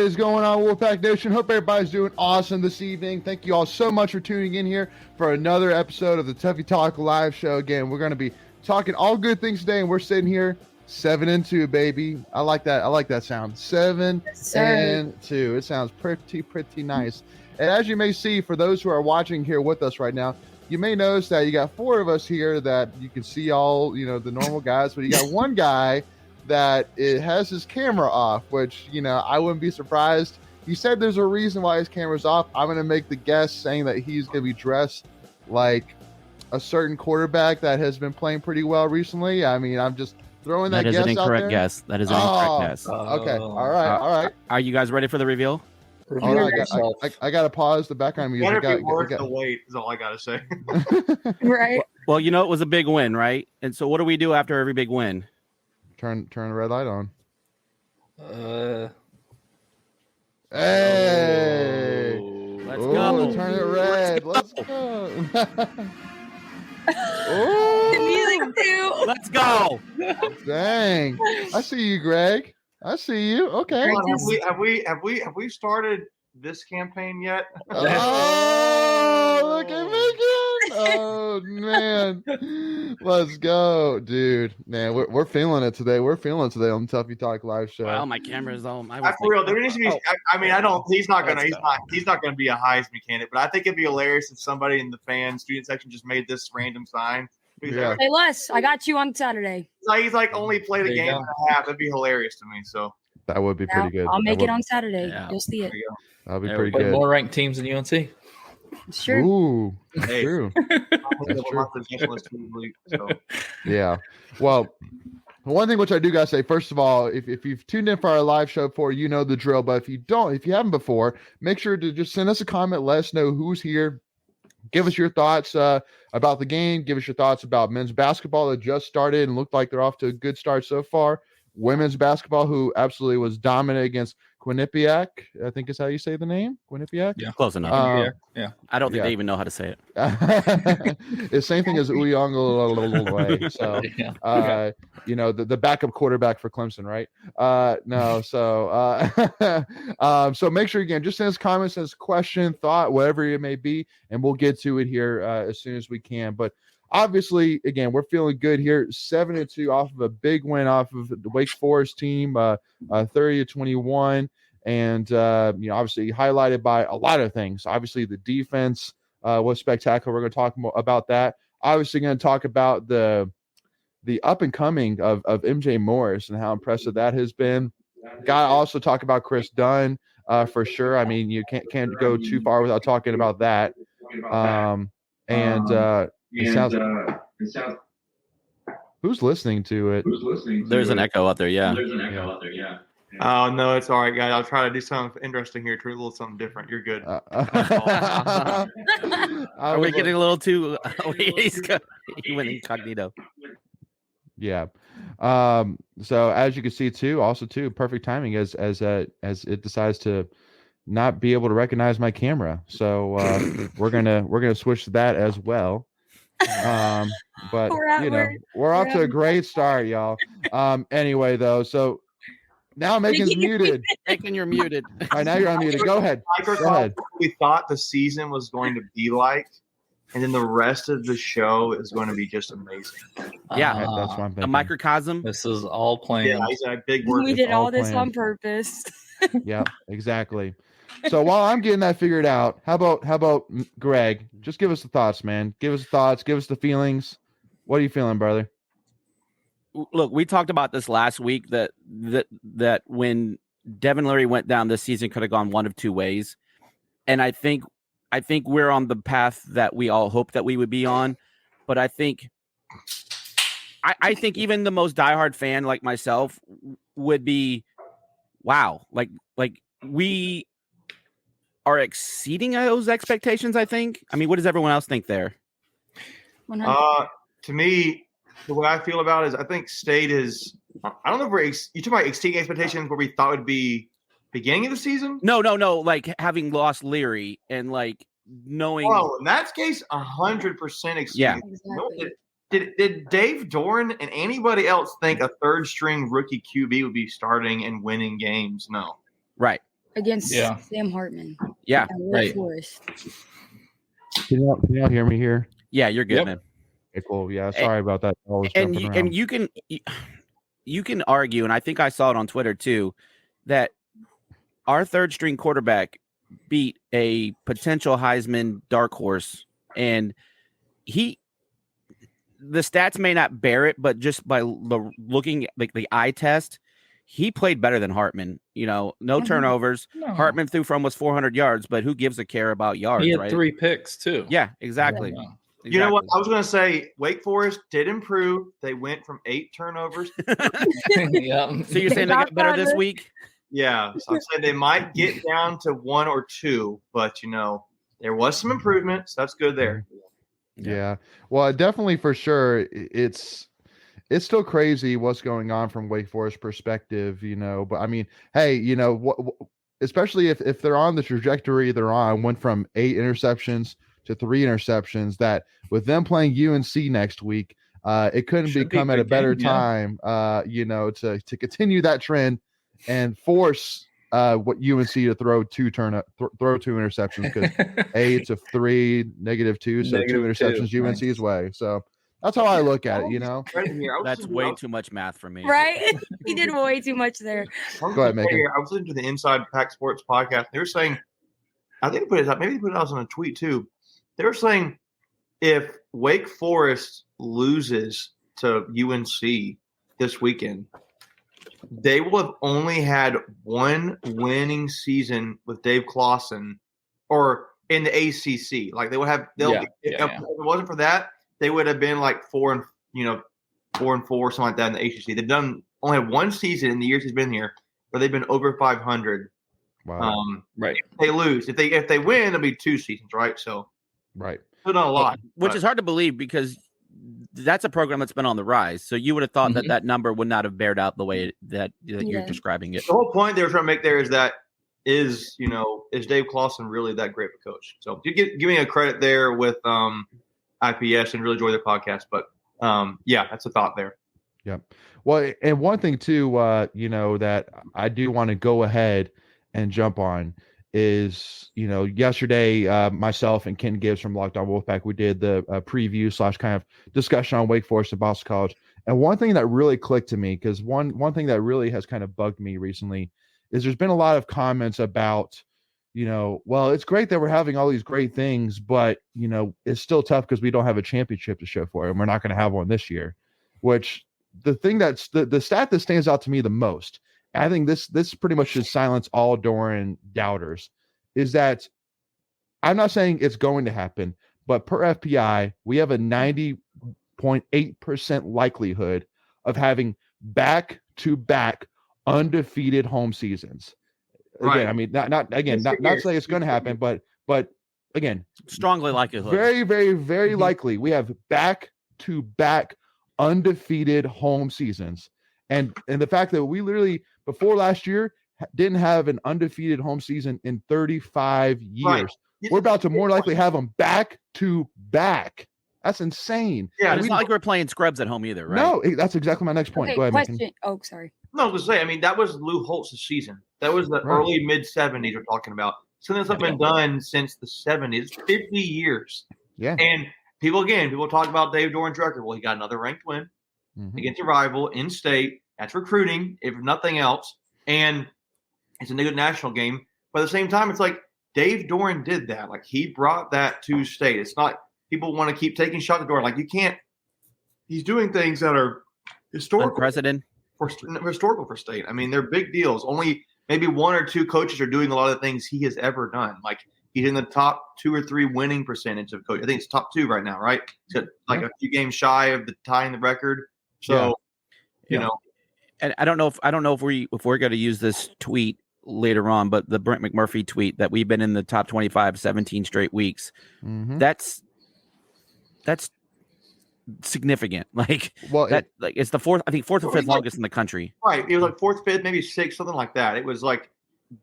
is going on, Wolfpack Nation? Hope everybody's doing awesome this evening. Thank you all so much for tuning in here for another episode of the Tuffy Talk live show. Again, we're going to be talking all good things today, and we're sitting here 7-2, baby. I like that. I like that sound. 7-2. It sounds pretty nice. And as you may see, for those who are watching here with us right now, you may notice that you got 4 of us here that you can see all, the normal guys, but you got one guy that it has his camera off, which, I wouldn't be surprised. He said there's a reason why his camera's off. I'm going to make the guess saying that he's going to be dressed like a certain quarterback that has been playing pretty well recently. I mean, I'm just throwing that guess out there. That is an incorrect guess. That is an incorrect guess. Okay. All right. Are you guys ready for the reveal? I got to pause the background music. Better be worth the wait is all I got to say. Right. Well, it was a big win, right? And so what do we do after every big win? Turn the red light on. Hey! Let's go. Turn it red. Let's go. The music too. Let's go. Dang. I see you, Greg. I see you. Okay. Have we started this campaign yet? Oh, look at Megan. Oh man. Let's go, dude. Man, we're feeling it today. We're feeling it today on the Tuffy Talk live show. Well, my camera's on. For real, there needs to be. He's not gonna be a Heisman candidate, but I think it'd be hilarious if somebody in the student section just made this random sign. Yeah. Hey Les, I got you on Saturday. He's only played a game and a half. That'd be hilarious to me. So that would be pretty good. I'll make it on Saturday. Yeah. You'll see it. That'll be pretty good. More ranked teams than UNC. Sure. Ooh, that's true. That's true. Yeah. Well, one thing which I do gotta say, first of all, if you've tuned in for our live show before, you know the drill. But if you haven't before, make sure to just send us a comment. Let us know who's here. Give us your thoughts about the game. Give us your thoughts about men's basketball that just started and looked like they're off to a good start so far. Women's basketball, who absolutely was dominant against Quinnipiac, I think is how you say the name. Quinnipiac? Yeah, close enough. Yeah. I don't think they even know how to say it. It's the same thing as Uyongo. So, the backup quarterback for Clemson, right? So make sure, again, just send us comments, send us question, thought, whatever it may be, and we'll get to it here as soon as we can. But obviously, again, we're feeling good here. 7-2 off of a big win off of the Wake Forest team, 30-21. And, obviously highlighted by a lot of things. Obviously, the defense was spectacular. We're going to talk more about that. Obviously, going to talk about the up and coming of MJ Morris and how impressive that has been. Got to also talk about Chris Dunn for sure. I mean, you can't go too far without talking about that. It sounds. Who's listening to it? There's an echo out there. Yeah. Oh no, it's all right, guys. I'll try to do something interesting here. Try a little something different. You're good. Are we getting a little too? He went incognito. Yeah. So as you can see too, perfect timing as it decides to not be able to recognize my camera. So we're gonna switch to that as well. But we're off to a great start, y'all. Anyway, though, so now Megan's muted. Megan, you're muted. All right, now you're unmuted. Go ahead. We thought the season was going to be like, and then the rest of the show is going to be just amazing. Yeah, that's what I'm thinking. A microcosm. This is all planned. Yeah, he's a big word. We did all this on purpose. Yeah, exactly. So while I'm getting that figured out, how about Greg? Just give us the thoughts, man. Give us the thoughts. Give us the feelings. What are you feeling, brother? Look, we talked about this last week that when Devin Leary went down, this season could have gone one of two ways, and I think we're on the path that we all hoped that we would be on. But I think even the most diehard fan like myself would be, wow, like we are exceeding those expectations. I think. I mean, what does everyone else think there? To me, the way I feel about it is I think State is – I don't know if you talk about exceeding expectations where we thought it would be beginning of the season? No. Like having lost Leary and like knowing – Oh, in that case, 100% exceeding. Yeah. Exactly. Did Dave Doran and anybody else think a third-string rookie QB would be starting and winning games? No. Right. against Yeah. Sam Hartman. Yeah, at Wake right. Forest. Can y'all hear me here? yeah, you're good, Yep. man. Okay, cool. Yeah, sorry about that. I was And jumping around. you can argue, and I think I saw it on Twitter too, that our third string quarterback beat a potential Heisman dark horse, and the stats may not bear it, but just by looking like the eye test, he played better than Hartman. No turnovers. No. Hartman threw for almost 400 yards, but who gives a care about yards? He had right? 3 picks too. Yeah, exactly. Yeah. You know what? I was going to say Wake Forest did improve. They went from 8 turnovers. Yeah. So you're saying they got better this week? Yeah. So I'm saying they might get down to 1 or 2, but there was some improvement. So that's good there. Yeah. Well, definitely for sure. It's still crazy what's going on from Wake Forest perspective, but I mean, hey, especially if they're on the trajectory they're on, went from 8 interceptions to 3 interceptions, that with them playing UNC next week, it couldn't become at a better time, to continue that trend and force what UNC to throw 2 interceptions, because 8 to 3, -2, so 2 interceptions UNC's way. So that's how I look at it. That's way too much math for me. Right? He did way too much there. Go ahead, Megan. I was listening to the Inside Pack Sports podcast. They were saying, I think they put it out, maybe they put it out on a tweet too. They were saying if Wake Forest loses to UNC this weekend, they will have only had 1 winning season with Dave Clawson, or in the ACC. Like they would have. If it wasn't for that, they would have been like 4 and 4, something like that in the ACC. They've only had 1 season in the years he's been here where they've been over 500. Wow. Right. If they lose, if they win, it'll be 2 seasons, right? So right. Still not a lot, which is hard to believe because that's a program that's been on the rise. So you would have thought that number would not have bared out the way that you're describing it. The whole point they were trying to make there is Dave Clawson really that great of a coach? So you give me a credit there with IPS and really enjoy their podcast. But that's a thought there. Yeah. Well, and one thing too, that I do want to go ahead and jump on is, yesterday, myself and Ken Gibbs from Locked On Wolfpack, we did the preview / kind of discussion on Wake Forest and Boston College. And one thing that really clicked to me, because one thing that really has kind of bugged me recently is there's been a lot of comments about, well, it's great that we're having all these great things, but, it's still tough because we don't have a championship to show for it, and we're not going to have one this year. Which the thing that's the stat that stands out to me the most, and I think this pretty much should silence all Doran doubters, is that I'm not saying it's going to happen, but per FPI, we have a 90.8% likelihood of having back-to-back undefeated home seasons. Again, Right. I mean, not say it's going to happen, but again, strongly likelihood. Very, very, very likely we have back-to-back undefeated home seasons, and the fact that we literally before last year didn't have an undefeated home season in 35 years. Right. We're about to more likely have them back-to-back. That's insane. Yeah, And it's not like we're playing scrubs at home either, right? No, that's exactly my next point. Okay, Go ahead, question. Megan. Oh, sorry. No, I was going to say, I mean, that was Lou Holtz's season. That was the early mid-'70s we're talking about. Something that's been done since the 70s, 50 years. Yeah. And people talk about Dave Doran's record. Well, he got another ranked win against a rival in state. That's recruiting, if nothing else. And it's a good national game. But at the same time, it's like Dave Doran did that. Like, he brought that to state. It's not people want to keep taking shots at Doran. Like, you can't – he's doing things that are historical. Unprecedented. Historical for state. I mean, they're big deals. Only maybe 1 or 2 coaches are doing a lot of the things he has ever done. Like, he's in the top 2 or 3 winning percentage of coach. I think it's top 2 right now, right? He's got like a few games shy of tying the record. So, you know. And I don't know if we're going to use this tweet later on, but the Brent McMurphy tweet that we've been in the top 25 17 straight weeks. That's significant. Like, it's the fourth or fifth longest in the country. Right. It was like 4th, 5th, maybe 6th, something like that. It was like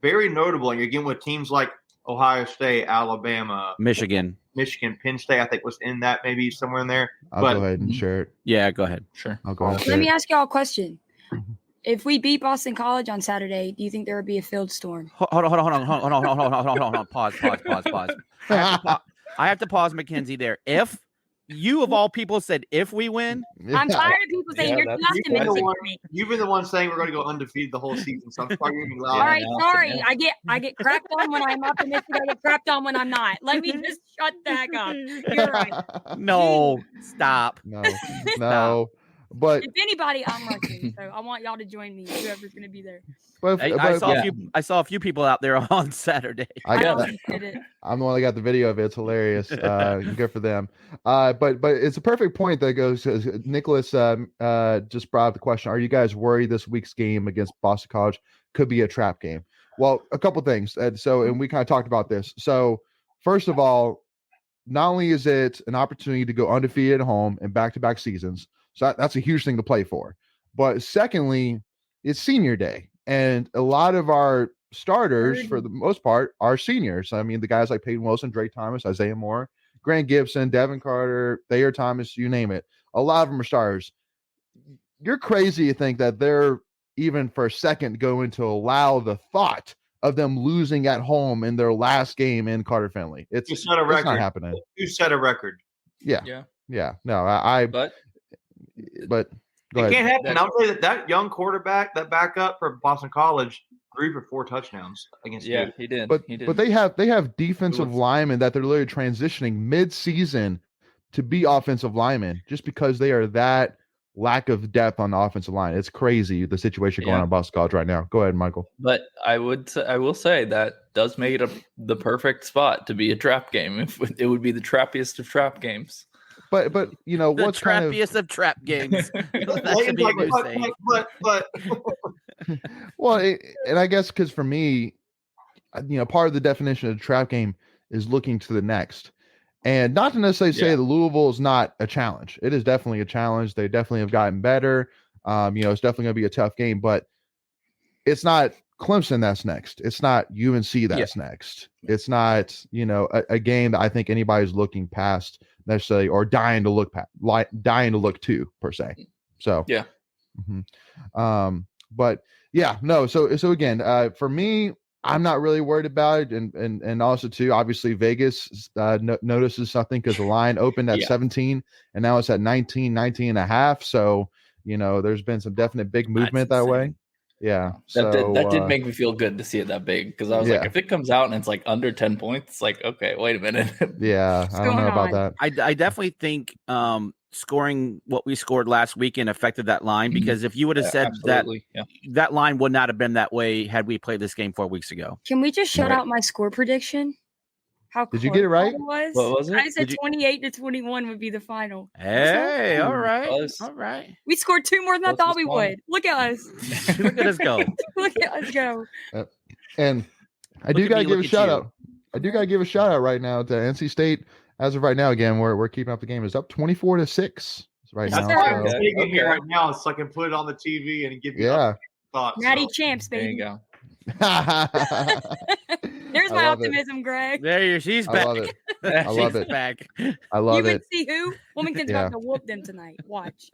very notable. And again, with teams like Ohio State, Alabama, Michigan, Penn State, I think was in that, maybe somewhere in there. I'll go ahead and share it. Yeah, go ahead. Sure. I'll go ahead. Let me ask y'all a question. If we beat Boston College on Saturday, do you think there would be a field storm? Hold on. Pause. I have to pause, Mackenzie. There. If you of all people said if we win, I'm tired of people saying you're that's- optimistic for me. You've been the one saying we're going to go undefeated the whole season, so I'm sorry you're being loud. All right, no, sorry. yeah. I get crapped on when I'm optimistic. I get crapped on when I'm not. Let me just shut the heck up. You're right. no, stop. No. But If anybody, I'm rushing. So I want y'all to join me. Whoever's going to be there. I saw a few people out there on Saturday. I got always did it. I'm the one that got the video of it. It's hilarious. Good for them. But it's a perfect point that goes. Nicholas just brought up the question: are you guys worried this week's game against Boston College could be a trap game? Well, a couple things. And we kind of talked about this. So first of all, not only is it an opportunity to go undefeated at home in back-to-back seasons, so that's a huge thing to play for. But secondly, it's senior day, and a lot of our starters, for the most part, are seniors. I mean, the guys like Peyton Wilson, Drake Thomas, Isaiah Moore, Grant Gibson, Devin Carter, Thayer Thomas, you name it. A lot of them are starters. You're crazy to think that they're even for a second going to allow the thought of them losing at home in their last game in Carter Finley. It's set a record. It's not happening. You set a record. Yeah. No, but go It ahead. can't happen. I'll tell you that young quarterback, that backup for Boston College, 3 for 4 touchdowns against Yeah, Duke. he did. But they have defensive Lewis. linemen that they're literally transitioning mid-season to be offensive linemen just because they are that lack of depth on the offensive line. It's crazy the situation going on in Boston College right now. Go ahead, Michael. But I will say that does make it the perfect spot to be a trap game. If it would be the trappiest of trap games. But you know The what's kind of trappiest of trap games. That should Layton's be a like, new saying. but well, and I guess because for me, you know, part of the definition of a trap game is looking to the next. And not to necessarily say that Louisville is not a challenge. It is definitely a challenge. They definitely have gotten better. You know, it's definitely going to be a tough game, but it's not Clemson that's next. It's not UNC that's next. It's not, you know, a game that I think anybody's looking past necessarily or dying to look to per se. So Yeah. But yeah, no. So again, for me, I'm not really worried about it, and also too, obviously Vegas notices something because the line opened at 17 and now it's at 19 and a half. So you know, there's been some definite big movement that way. Yeah, That did make me feel good to see it that big because I was like, if it comes out and it's like under 10 points, it's like, okay, wait a minute. Yeah, I don't know about that. I definitely think scoring what we scored last weekend affected that line because if you would have said that line would not have been that way had we played this game 4 weeks ago. Can we just shout out my score prediction? How did you get it right? What was it? I said 28-21 would be the final. Hey, all right. We scored 2 more than I thought we would. Look at us. Look at us go. Look at us go. And I do gotta give a shout out. I do gotta give a shout out right now to NC State. As of right now, again, we're keeping up the game. It's up 24-6 right now. That's why I'm sitting here right now so I can put it on the TV and give you thoughts. Natty champs, baby. There you go. There's my optimism, Greg. There she's back. I love it. I love it. Back. I love it. See who? Wilmington's about to whoop them tonight. Watch.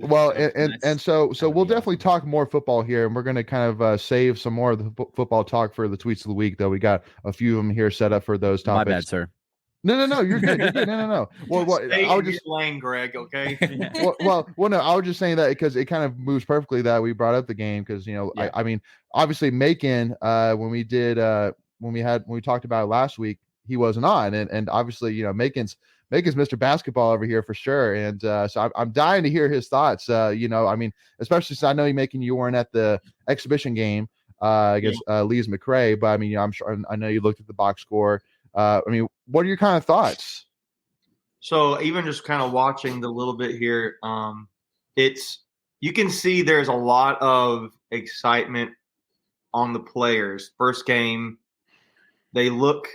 Well, and so we'll definitely talk more football here, and we're going to kind of save some more of the football talk for the tweets of the week. Though we got a few of them here set up for those topics. My bad, sir. No, you're good. You're good. No. Well, I was just lane, Greg. Okay. well, no. I was just saying that because it kind of moves perfectly that we brought up the game because you know, I mean, obviously Macon, when we talked about it last week, he wasn't on, and obviously you know Macon's Mr. Basketball over here for sure, and so I'm dying to hear his thoughts. You know, I mean, especially since I know you weren't at the exhibition game against Lee's McRae, but I mean, you know, I'm sure I know you looked at the box score. I mean, what are your kind of thoughts? So even just kind of watching the little bit here, you can see there's a lot of excitement on the players. First game, they look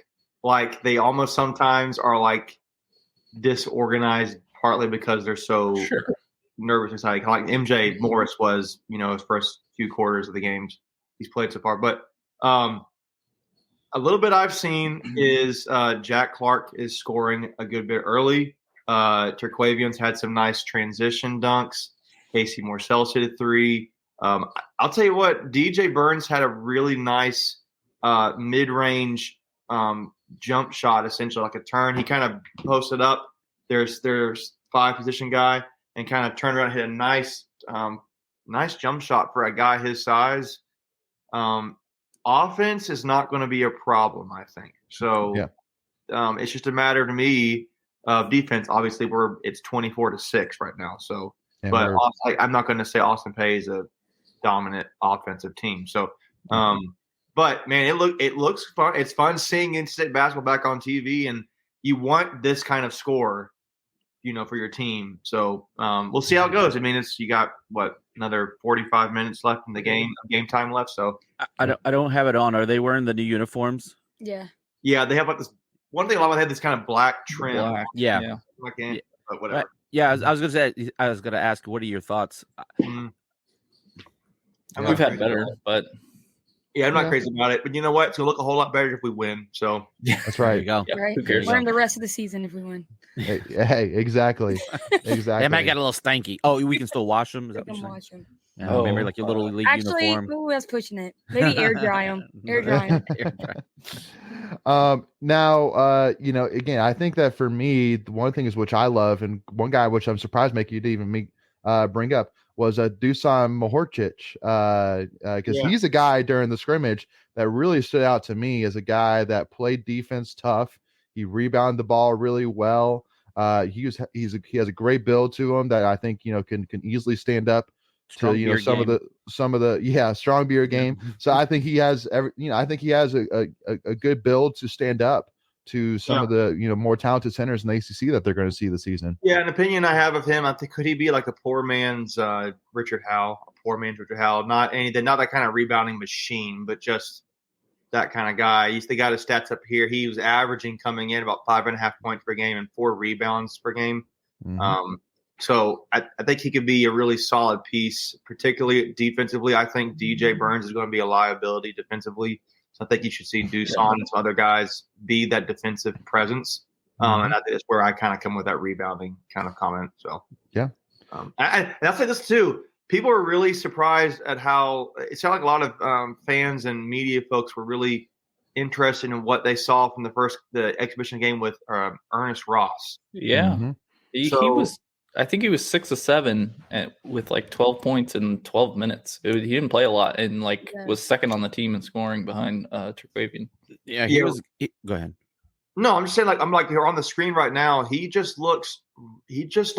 like they almost sometimes are like disorganized, partly because they're so nervous and excited. Like MJ Morris was, you know, his first few quarters of the games he's played so far. But a little bit I've seen is Jack Clark is scoring a good bit early. Terquavian's had some nice transition dunks. Casey Morcell's hit a 3. I'll tell you what, DJ Burns had a really nice mid-range jump shot, essentially like a turn. He kind of posted up. There's 5 position guy and kind of turned around and hit a nice jump shot for a guy his size. Offense is not going to be a problem, I think. So it's just a matter to me of defense. Obviously, it's 24-6 right now. So, but I'm not going to say Austin Peay is a dominant offensive team. So, but man, it looks fun. It's fun seeing in-state basketball back on TV, and you want this kind of score, for your team. So we'll see how it goes. I mean, you got another 45 minutes left in the game time left. So I don't have it on. Are they wearing the new uniforms? Yeah. Yeah, they have like this one thing. A lot of them had this kind of black trim. Black, Yeah. But whatever. Yeah, I was gonna ask, what are your thoughts? Mhm. We've had better, but I'm not crazy about it. But you know what? It's gonna look a whole lot better if we win. So That's There right. you go. yeah, Right. who cares? Learn the rest of the season if we win. Hey, exactly. They might get a little stanky. Oh, we can still wash them. Is We that what can you're saying? watch them. Yeah, Oh, remember like your little league Actually, uniform. who was pushing it? Maybe air dry them. Air dry 'em. Now, again, I think that for me, the one thing is which I love, and one guy which I'm surprised make you to even bring up was Dusan Mohorčić, because he's a guy during the scrimmage that really stood out to me as a guy that played defense tough. He rebounded the ball really well. He has a great build to him that I think can easily stand up Strong to beer some of the strong beer game. So I think he has a good build to stand up to some of the more talented centers in the ACC that they're going to see this season. Yeah, an opinion I have of him, I think could he be like a poor man's Richard Howell? Not that kind of rebounding machine, but just that kind of guy. He's got his stats up here. He was averaging coming in about 5.5 points per game and 4 rebounds per game. Mm-hmm. So I think he could be a really solid piece, particularly defensively. I think DJ Burns is going to be a liability defensively. So I think you should see Dusan and some other guys be that defensive presence. And that's where I kind of come with that rebounding kind of comment. So and I'll say this too. People are really surprised at how it sounded like a lot of fans and media folks were really interested in what they saw from the exhibition game with Ernest Ross. yeah, Mm-hmm. he was. I think he was 6 of 7 with like 12 points in 12 minutes. He didn't play a lot and was second on the team in scoring behind Turquavian. Yeah, go ahead. No, I'm just saying, I'm here on the screen right now. He just looks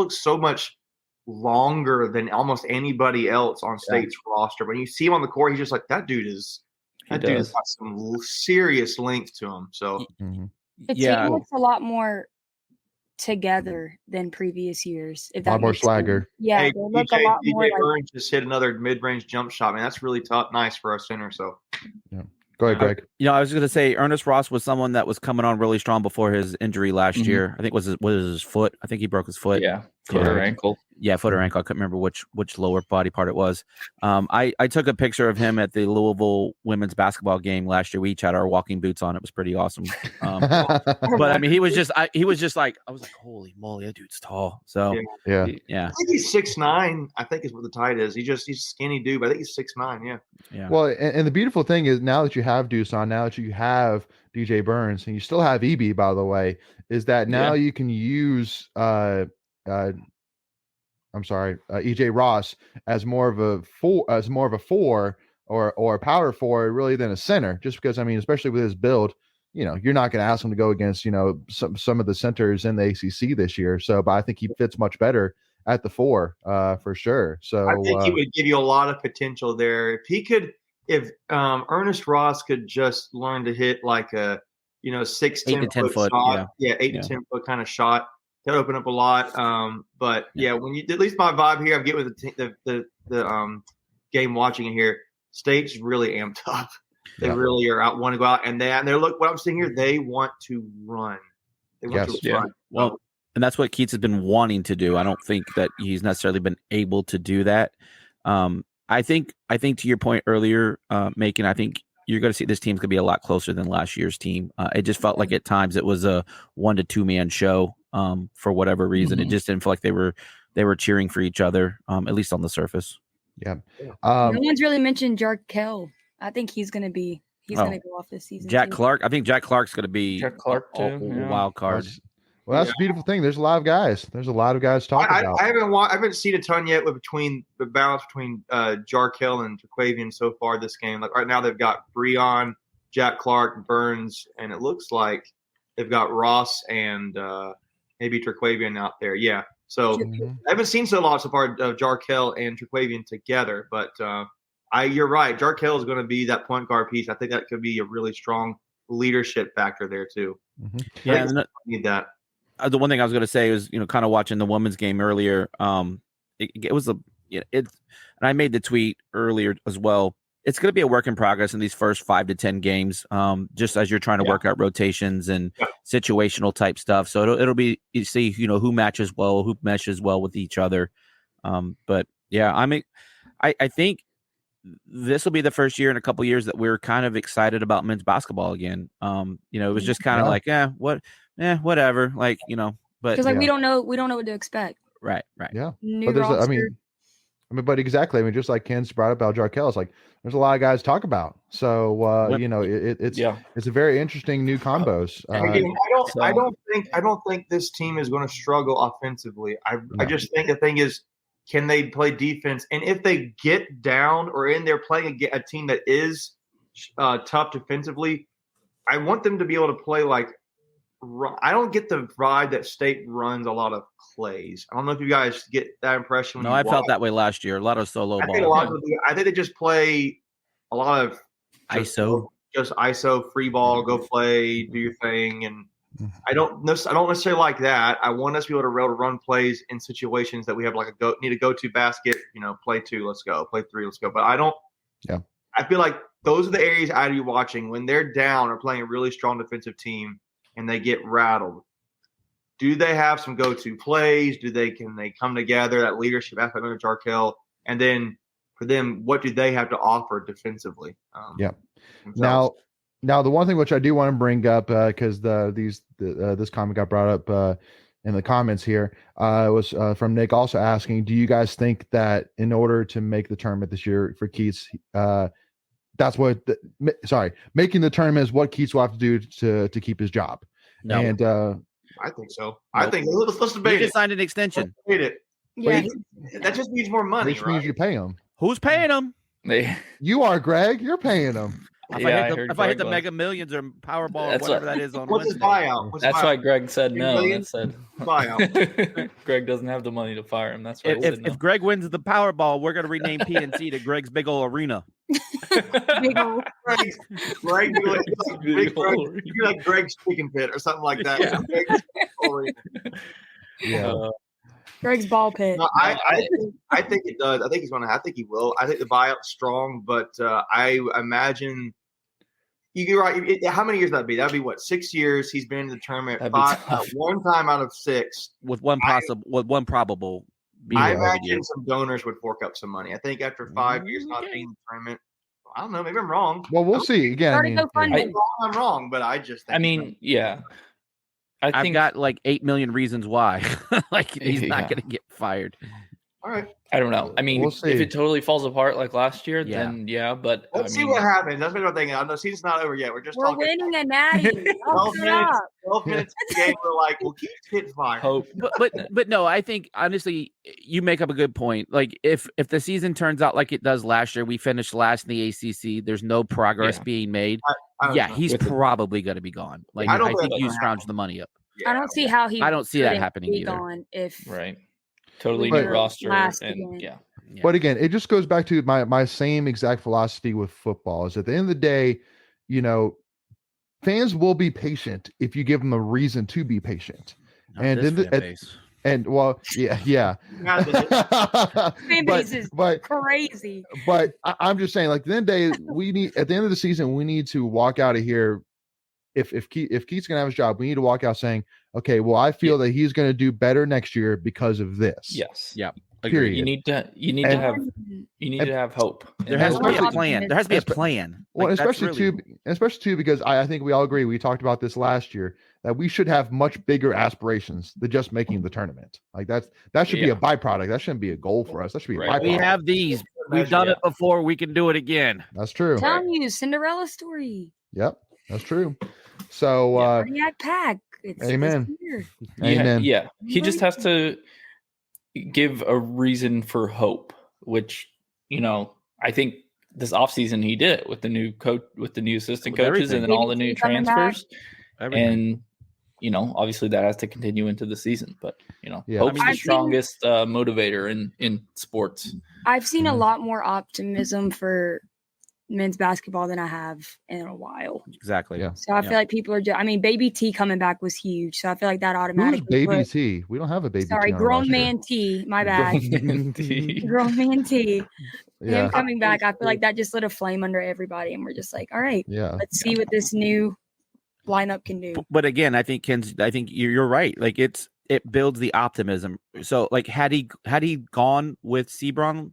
so much longer than almost anybody else on State's roster. When you see him on the court, he's just like, that dude has got some serious length to him. So The team looks a lot more together than previous years. If that a lot more makes swagger. sense. Yeah, hey, they look a lot more DJ like Burns just hit another mid-range jump shot. Man, that's really tough, nice for our center. So Go ahead, Greg. I was going to say Ernest Ross was someone that was coming on really strong before his injury last year. I think was his foot. I think he broke his foot. Yeah, foot or ankle. Yeah, foot or ankle. I couldn't remember which lower body part it was. I took a picture of him at the Louisville women's basketball game last year. We each had our walking boots on. It was pretty awesome. But I mean, he was just like, I was like, holy moly, that dude's tall. So yeah. I think he's 6'9", I think is what the tight is. He's a skinny dude, but I think he's 6'9", yeah. Well, and the beautiful thing is now that you have Dusan, now that you have DJ Burns, and you still have EB, by the way, is that now you can use EJ Ross as more of a four or a power forward really than a center, just because, I mean, especially with his build, you're not going to ask him to go against, some of the centers in the ACC this year. So, but I think he fits much better at the 4 for sure. So I think he would give you a lot of potential there. If Ernest Ross could just learn to hit like a 6-10 foot shot, 8 to 10 foot kind of shot, that open up a lot. But when you, at least my vibe here, I'm getting with the game watching it here. State's really amped up. They really want to go out, and they're look. What I'm seeing here, they want to run. They want to run. Well, and that's what Keats has been wanting to do. I don't think that he's necessarily been able to do that. I think to your point earlier, Macon, I think you're going to see this team's going to be a lot closer than last year's team. It just felt like at times it was a 1 to 2 man show. For whatever reason, it just didn't feel like they were cheering for each other, at least on the surface. Yeah. No one's really mentioned Jarkel. I think he's gonna go off this season. Jack too. Clark. I think Jack Clark's going to be Jack Clark a too, yeah. wild card. That's a beautiful thing. There's a lot of guys. There's a lot of guys to talk about. I haven't seen a ton yet between the balance between Jarkel and Traquavian so far this game. Like right now, they've got Breon, Jack Clark, Burns, and it looks like they've got Ross and maybe Traquavian out there. Yeah. So I haven't seen so lot so far of Jarkel and Traquavian together, but you're right. Jarkel is going to be that point guard piece. I think that could be a really strong leadership factor there too. Yeah, I need that. The one thing I was going to say is, kind of watching the women's game earlier. It was and I made the tweet earlier as well. It's going to be a work in progress in these first 5 to 10 games, just as you're trying to work out rotations and situational type stuff. So it'll be, you see, who matches well, who meshes well with each other. But yeah, I think this will be the first year in a couple of years that we're kind of excited about men's basketball again. It was just kind of like, whatever. Like, but because we don't know what to expect. Right. Yeah. New But there's, roster. but exactly. I mean, just like Ken's brought up about Jarkel, it's like there's a lot of guys to talk about. So it's a very interesting new combos. I don't think this team is going to struggle offensively. I just think the thing is, can they play defense? And if they get down or in there playing a team that is tough defensively, I want them to be able to play like. I don't get the vibe that State runs a lot of plays. I don't know if you guys get that impression. No, I felt that way last year. A lot of solo ball. I think they just play a lot of ISO, just ISO free ball, go play, do your thing, and I don't necessarily like that. I want us to be able to run plays in situations that we have like need a go-to basket. Play 2, let's go. Play 3, let's go. But I don't. Yeah. I feel like those are the areas I'd be watching when they're down or playing a really strong defensive team. And they get rattled. Do they have some go-to plays? Can they come together? That leadership aspect under Jarkel, and then for them, what do they have to offer defensively? Now, the one thing which I do want to bring up because this comment got brought up in the comments here was from Nick also asking, do you guys think that in order to make the tournament this year for Keats, that's what making the tournament is what Keats will have to do to keep his job? No. And I think so. Nope. I think let's debate it. Signed an extension. Let's debate it. Yeah, that just means more money. Which means you pay him. Who's paying him? You are, Greg. You're paying him. If I hit the Mega Millions or Powerball, whatever that is on Wednesday. His buyout? That's why Greg said no. Buyout. Greg doesn't have the money to fire him. That's why if Greg wins the Powerball, we're gonna rename PNC to Greg's Big Ol' Arena. Big old. Greg, you're like Greg's chicken pit or something like that. Yeah. Greg's ball pit. No, I think it does. I think he's going to. I think he will. I think the buyout's strong, but I imagine you're right. How many years that'd be? That'd be what, 6 years? He's been in the tournament one time out of 6 with one probable. I imagine some donors would fork up some money. I think after 5 years not being in the tournament, I don't know. Maybe I'm wrong. Well, we'll see. Again, I'm wrong, but I just think I've got like 8 million reasons why. Like he's not going to get fired. All right. I don't know. I mean, if it totally falls apart like last year, then but let's see what happens. That's what I'm thinking. I know the season's not over yet. We're talking. Winning a natty. 12 minutes of the game. We're like, we'll keep getting fired. Hope. But no, I think honestly, you make up a good point. Like if the season turns out like it does last year, we finished last in the ACC. There's no progress being made. He's probably going to be gone. Like I think you scrounge the money up. I don't see how he. I don't see that happening either. Gone if totally new roster and But again, it just goes back to my same exact philosophy with football. Is at the end of the day, fans will be patient if you give them a reason to be patient. And then fan base is crazy. But I'm just saying, like, at the end of the day, at the end of the season, we need to walk out of here. If Keith's gonna have his job, we need to walk out saying, okay, well, I feel that he's gonna do better next year because of this. Yes. Yeah. Period. You need to have hope. There has to be a plan. There has to be a plan. Well, especially too, because I think we all agree. We talked about this last year that we should have much bigger aspirations than just making the tournament. Like that should be a byproduct. That shouldn't be a goal for us. That should be a byproduct. We have these. We've done it before. We can do it again. That's true. I'm telling you, Cinderella story. Yep, that's true. So, Cardiac pack. It's amen. here. Amen. Yeah. He just has to give a reason for hope, which, I think this offseason he did it with the new coach, with the new assistant coaches, and then all the new transfers. And, obviously that has to continue into the season. But, hope's the strongest motivator in sports. I've seen a lot more optimism for men's basketball than I have in a while. Exactly. Yeah. So I feel like people are Baby T coming back was huge. So I feel like that automatically. Who's Baby T? We don't have a Baby T. Sorry, Grown Man T. My bad. Grown Man T. Him coming back, I feel like that just lit a flame under everybody, and we're just like, all right, let's see what this new lineup can do. But again, I think you're right. Like it builds the optimism. So like had he gone with Sebron,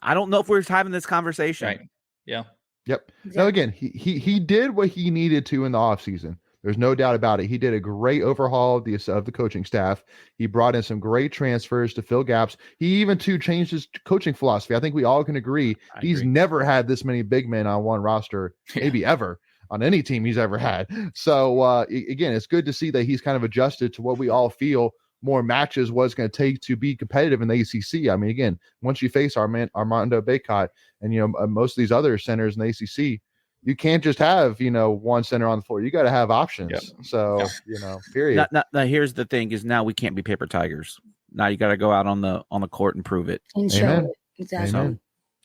I don't know if we're having this conversation. Right. Yeah. Yep. Now again, he did what he needed to in the offseason. There's no doubt about it. He did a great overhaul of the coaching staff. He brought in some great transfers to fill gaps. He even changed his coaching philosophy. I think we all can agree he's never had this many big men on one roster, maybe ever, on any team he's ever had. So again, it's good to see that he's kind of adjusted to what we all feel more matches was going to take to be competitive in the ACC. I mean, again, once you face Armando Bacot and most of these other centers in the ACC, you can't just have one center on the floor. You got to have options. Yep. So period. Now here's the thing: is now we can't be paper tigers. Now you got to go out on the court and prove it. And show it. Exactly.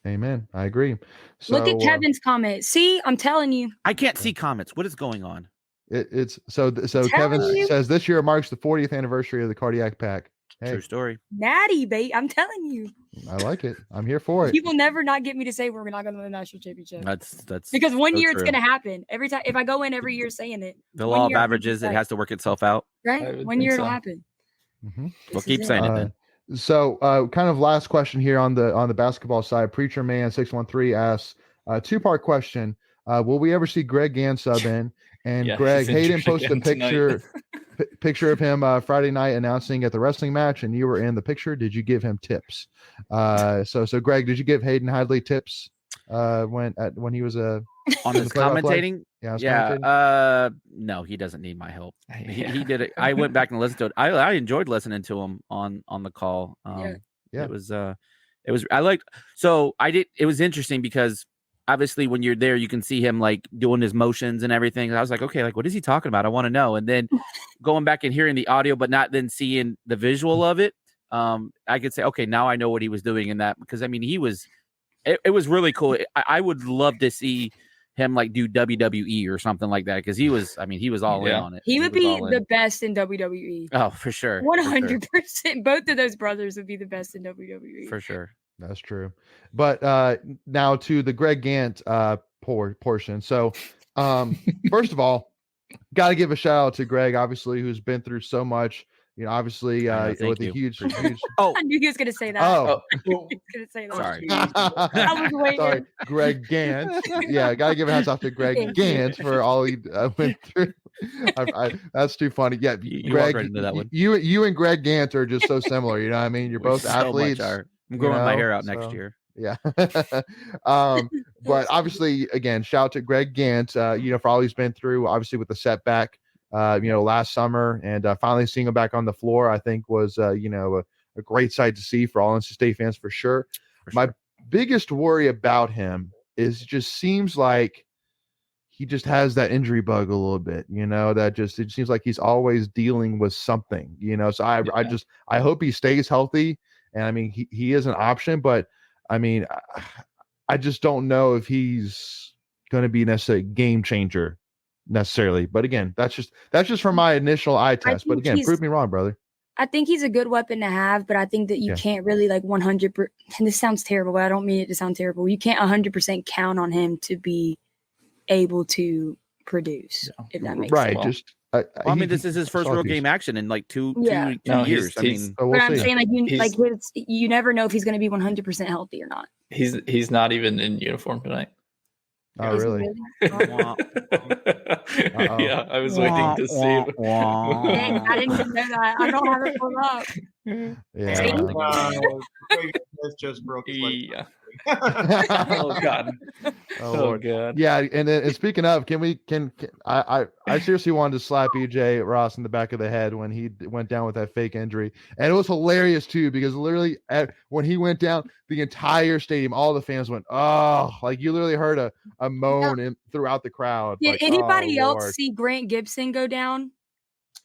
Amen. I agree. So, look at Kevin's comment. See, I'm telling you. I can't see comments. What is going on? It's so Kevin says this year marks the 40th anniversary of the cardiac pack. Hey. True story. Natty, babe. I'm telling you. I like it. I'm here for it. He will never not get me to say we're not going to win the national championship. That's because one year it's going to happen. Every time, if I go in every year saying it, the law of averages, it has to work itself out. Right? 1 year it'll happen. Mm-hmm. We'll keep saying it then. So, kind of last question here on the basketball side. Preacher Man 613 asks a two-part question: will we ever see Greg Gant sub in? And Greg Hayden posted a picture of him Friday night announcing at the wrestling match, and you were in the picture. Did you give him tips? So Greg, did you give Hayden Hadley tips when he was on his commentating? Yeah. No, he doesn't need my help. He did it. I went back and listened to it. I enjoyed listening to him on the call. It was I liked. So I did. It was interesting because obviously when you're there, you can see him like doing his motions and everything. I was like, okay, like what is he talking about? I want to know. And then going back and hearing the audio, but not then seeing the visual of it, I could say, okay, now I know what he was doing in that, because I mean, it was really cool. I would love to see him like do WWE or something like that, because he was all in on it. He would be the best in WWE. Oh, for sure. 100%. Both of those brothers would be the best in WWE. For sure. That's true. But now to the Greg Gant portion. So first of all, got to give a shout out to Greg, obviously, who's been through so much. Obviously, with a huge. Oh, I knew he was going to say that. Oh, he was going to say that. Sorry. I was waiting. Sorry, Greg Gant. Yeah, got to give a hats off to Greg Gant for all he went through. That's too funny. Yeah, Greg, right into that one. You and Greg Gant are just so similar. You know what I mean? You're both athletes. I'm growing my hair out next year. Yeah. But obviously, again, shout out to Greg Gant, for all he's been through, obviously with the setback, last summer, and finally seeing him back on the floor, I think was, a great sight to see for all NC State fans for sure. My biggest worry about him is it just seems like he just has that injury bug a little bit, it seems like he's always dealing with something, so I hope he stays healthy. And I mean, he is an option, but I mean, I just don't know if he's going to be necessarily a game changer necessarily. But again, that's just from my initial eye test. But again, prove me wrong, brother. I think he's a good weapon to have, but I think that you can't really 100%. And this sounds terrible, but I don't mean it to sound terrible. You can't 100% count on him to be able to produce, if that makes sense. Right. Just. I mean, this is his first real game action in like two years. I mean, we'll I'm saying you never know if he's going to be 100% healthy or not. He's not even in uniform tonight. Oh, really? Yeah, I was waiting to see. Dang, I didn't even know that. I don't have it pulled up. Yeah. That's just broke. Yeah. Oh God. Oh, Lord. God. Yeah, and speaking of, I seriously wanted to slap EJ Ross in the back of the head when he went down with that fake injury, and it was hilarious too because literally when he went down, the entire stadium, all the fans went, "Oh!" Like you literally heard a moan throughout the crowd. Did like, anybody oh, else Lord. see Grant Gibson go down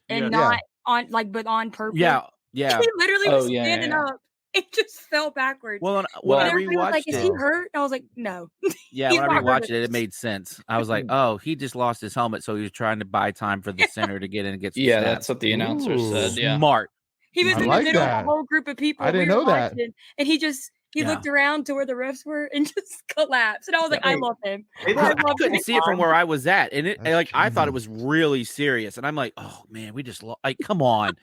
and Yeah. not on but on purpose? Yeah. He literally was Oh, yeah, standing yeah. up. It just fell backwards. Well, Well, when and I everybody was like, rewatched "Is it, he hurt?" And I was like, "No." yeah, He's when I not rewatched hurt. it made sense. I was like, oh, he just lost his helmet, so he was trying to buy time for the center to get in and get some Yeah, stats. that's what the announcer Ooh. said. Yeah. Smart. He was I in like the middle that. of a whole group of people. I didn't we were know that. watching, and he looked around to where the refs were and just collapsed. And I was like, Yeah. I love him. They I love couldn't see it from where I was at, and I thought it That's was really serious. And I'm like, oh man, we just like, come on.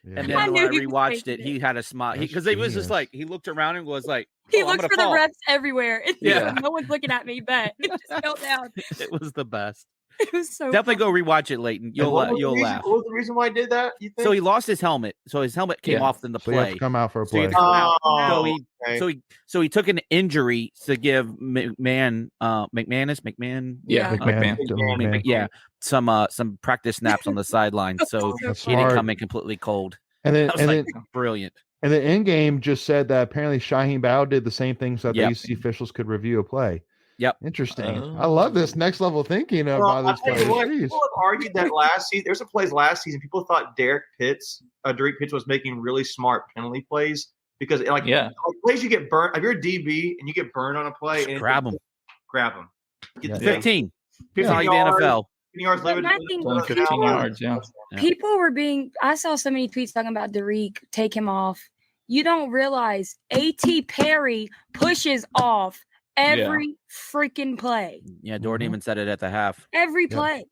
Yeah. And I then knew when I he was rewatched faking it, it. he had a smile That's because it was just genius. like he looked around and was like, He oh, I'm looks gonna for fall. the refs everywhere. And Yeah. no one's looking at me, but it just fell down. It was the best. It was so Definitely funny. go rewatch it, Leighton. And You'll what was the you'll reason- laugh. What was the reason why he did that? You think? So he lost his helmet. So his helmet came Yeah. off in the So you have play. to come out for a So you play. have to come out. Oh, So okay. he took an injury to give McMahon. Yeah. Yeah. McMahon. Yeah, some practice snaps on the sideline, so That's he didn't smart. come in completely cold. And then I was and like, then brilliant. and the end game just said that apparently Shaheem Bao did the same thing so that Yep. the ACC officials could review a play. Yep. Interesting. Oh. I love this next level thinking Well, by I'll this tell player. you what, Jeez. people have argued that last season. There's some plays last season. People thought Derek Pitts was making really smart penalty plays because, like plays you get burned. If you're a DB and you get burned on a play, and Grab him. grab him. Get Yeah. the 15. It's not like the yards, NFL. 15 yards. But Leave it- my thing Only was 15 yards, yeah. people were I saw so many tweets talking about Derek, take him off. You don't realize A.T. Perry pushes off every freaking play. Yeah, Jordan even said it at the half. Every Yeah. play.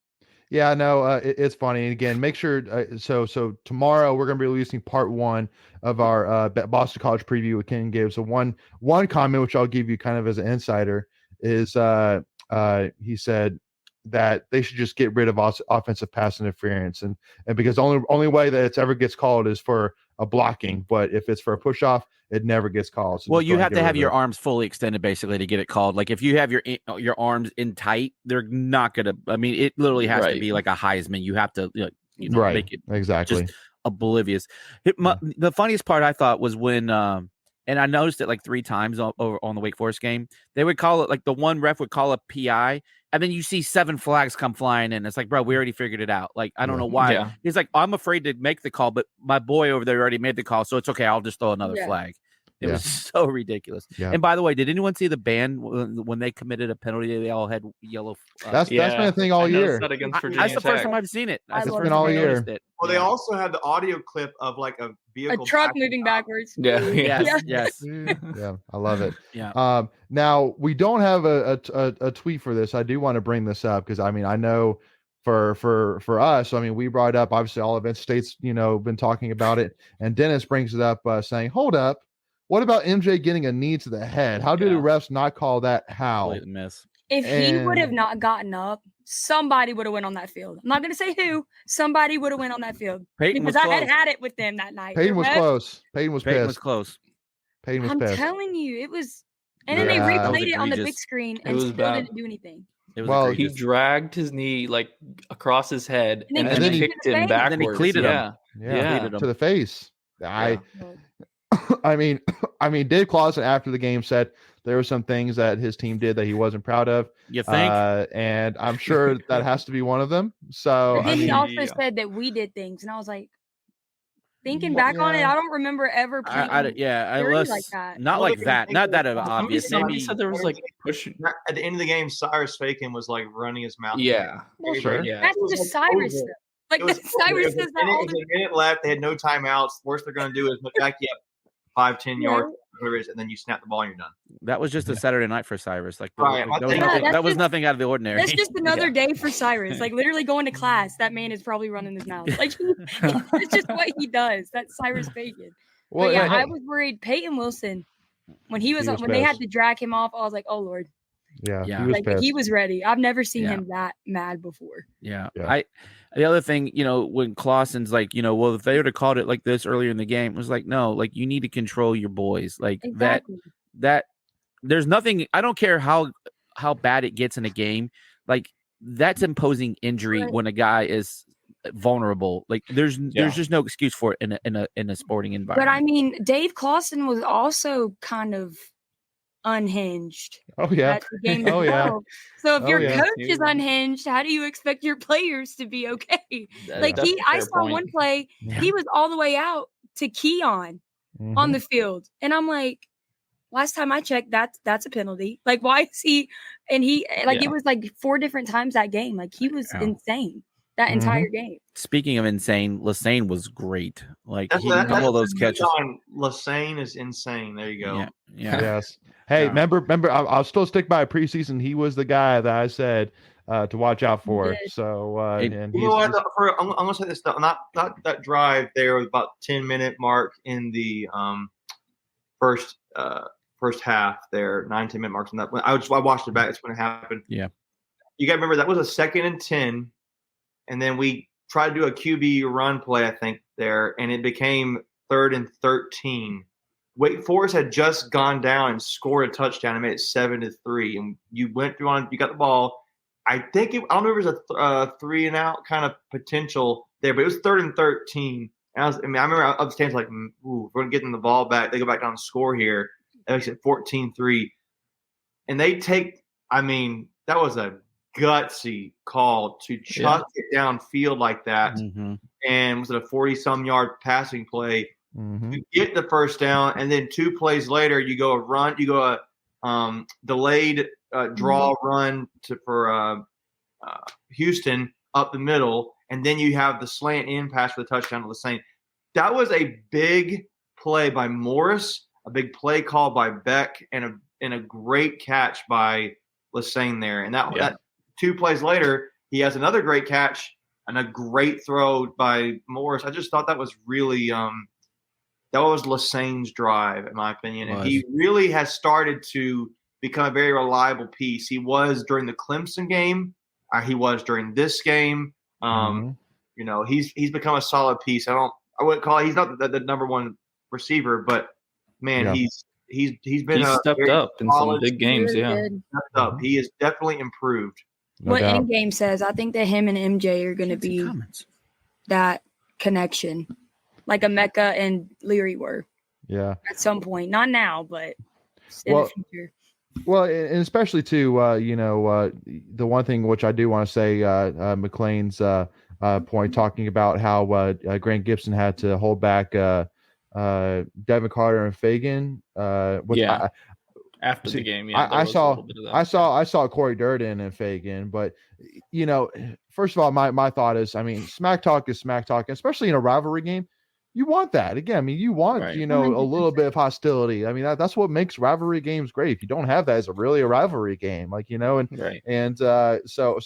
Yeah, no, it's funny. And again, make sure. So tomorrow we're going to be releasing part 1 of our Boston College preview with Ken Gibbs. So one comment which I'll give you kind of as an insider is he said that they should just get rid of offensive pass interference, and because only way that it ever gets called is for a blocking, but if it's for a push off, it never gets called. So Well, just you go ahead have and to get have rid your of it. arms fully extended basically to get it called. Like if you have your arms in tight, they're not gonna. I mean, it literally has to Right. be like a Heisman. You have to, Right. make it Exactly. just oblivious. The funniest part I thought was when, and I noticed it like 3 times over on the Wake Forest game. They would call it like the one ref would call a PI, and then you see 7 flags come flying in. It's like, bro, we already figured it out. Like, I don't know why. Yeah. He's like, I'm afraid to make the call, but my boy over there already made the call, so it's okay. I'll just throw another flag. It was so ridiculous. Yeah. And by the way, did anyone see the ban when they committed a penalty? They all had yellow. That's been a thing all I noticed year. that against Virginia That's the first Tech. time I've seen it. That's the love first it. time All I year. noticed it. Well, they also have the audio clip of like a A vehicle. truck backing moving up. backwards. Yeah. Yes, yes. Yeah, I love it. Yeah. Now we don't have a tweet for this. I do want to bring this up because I mean I know for us, I mean we brought up obviously all event states, been talking about it, and Dennis brings it up saying, "Hold up, what about MJ getting a knee to the head? How did the refs not call that? How?" Complete miss. If he would have And- not gotten up, somebody would have went on that field. I'm not going to say who. Somebody would have went on that field. Peyton was Because I close. had it with them that night. Peyton The was refs- close. Peyton was Peyton pissed. was close. Peyton was I'm pissed. telling you, it was. And then Yeah. they That was replayed it on the big egregious. screen It and was still bad. didn't do anything. It was Well, He egregious. dragged his knee like across his head And then and then kicked him kicked in the him face. backwards. And then he cleated him. yeah. Yeah, Cleated him. to the face. Yeah. I mean, Dave Clawson after the game said there were some things that his team did that he wasn't proud of. You think? And I'm sure that has to be one of them. So But then I he mean, also said that we did things, and I was like, thinking Well, back on it, yeah. I don't remember ever playing. I dirty was like that. not Well, like they- that. they- Not that they- obvious. Somebody Maybe said there was like pushing. At the end of the game, Cyrus Fakin was like running his mouth. Yeah. Well, sure. Yeah. That's It was just like Cyrus over. stuff. Like It was Cyrus over. does that all It was the a minute left. They had no timeouts. Worst they're going to do is back you up 5-10 yards, whatever it is, and then you snap the ball and you're done. that was just a Saturday night for Cyrus. Like Right, that was yeah, nothing, that's that was just- nothing out of the ordinary. That's just another day for Cyrus. Like literally going to class, that man is probably running his mouth. Like it's just what he does. That's Cyrus Bacon. well, But yeah, hey, I was worried. Peyton Wilson, when he was He was when they had pissed. to drag him off, I was like, oh Lord, yeah, Yeah. he was like pissed. he was ready. I've never seen Yeah. him that mad before. Yeah. Yeah. The other thing, when Clausen's like, well, if they would have called it like this earlier in the game, it was like, no, like you need to control your boys. Like Exactly. that there's nothing. I don't care how bad it gets in a game. Like that's imposing injury when a guy is vulnerable. Like there's just no excuse for it in a sporting environment. But I mean, Dave Clawson was also kind of unhinged. Oh yeah. At the game Oh, as yeah. well. So if Oh, your yeah. coach is unhinged, how do you expect your players to be okay? Like That's a I fair saw point. one play, he was all the way out to Keon on the field, and I'm like, last time I checked, that's a penalty. Like, why is he? And he like it was like 4 different times that game. Like he was insane that entire game. Speaking of insane, Lassane was great. Like a couple of those catches. Lassane is insane. There you go. Yeah. Yes. Hey, remember, I'll still stick by preseason. He was the guy that I said to watch out for. So, and you know what? I'm gonna say this. Not that drive there was about 10-minute mark in the first half there, 9-10-minute marks on that. I watched it back. It's when it happened. Yeah. You got to remember that was a 2nd and 10, and then we tried to do a QB run play, I think there, and it became 3rd and 13. Wake Forest had just gone down and scored a touchdown and made it 7-3, and you went through on. You got the ball. I think I don't know if it was a 3 and out kind of potential there, but it was 3rd and 13. And I remember up the stands like, ooh, we're going to get them the ball back. They go back down and score here. That makes it 14-3. And they take, that was a gutsy call to chuck it downfield like that. And was it a 40-some yard passing play? You get the first down, and then 2 plays later, you go a delayed draw run for Houston up the middle, and then you have the slant in pass for the touchdown to Lassane. That was a big play by Morris, a big play call by Beck, and a great catch by Lassane there. And that 2 plays later, he has another great catch and a great throw by Morris. I just thought that was really that was Lassane's drive, in my opinion. And he really has started to become a very reliable piece. He was during the Clemson game. He was during this game. He's become a solid piece. I wouldn't call it. He's not the number 1 receiver, but man, he's been stepped up in some big games. Really stepped up. He is definitely improved. What Endgame says, I think that him and MJ are going to be that connection, like Emeka and Leary were. Yeah. At some point, not now, but in the future. Well, and especially too, the one thing which I do want to say, McLean's point talking about how Grant Gibson had to hold back Devin Carter and Fagan. After the game, I saw Corey Durden and Fagan, but first of all, my thought is, smack talk is smack talk, especially in a rivalry game. You want that again. You want a little bit of hostility. That's what makes rivalry games great. If you don't have that, it's really a rivalry game, so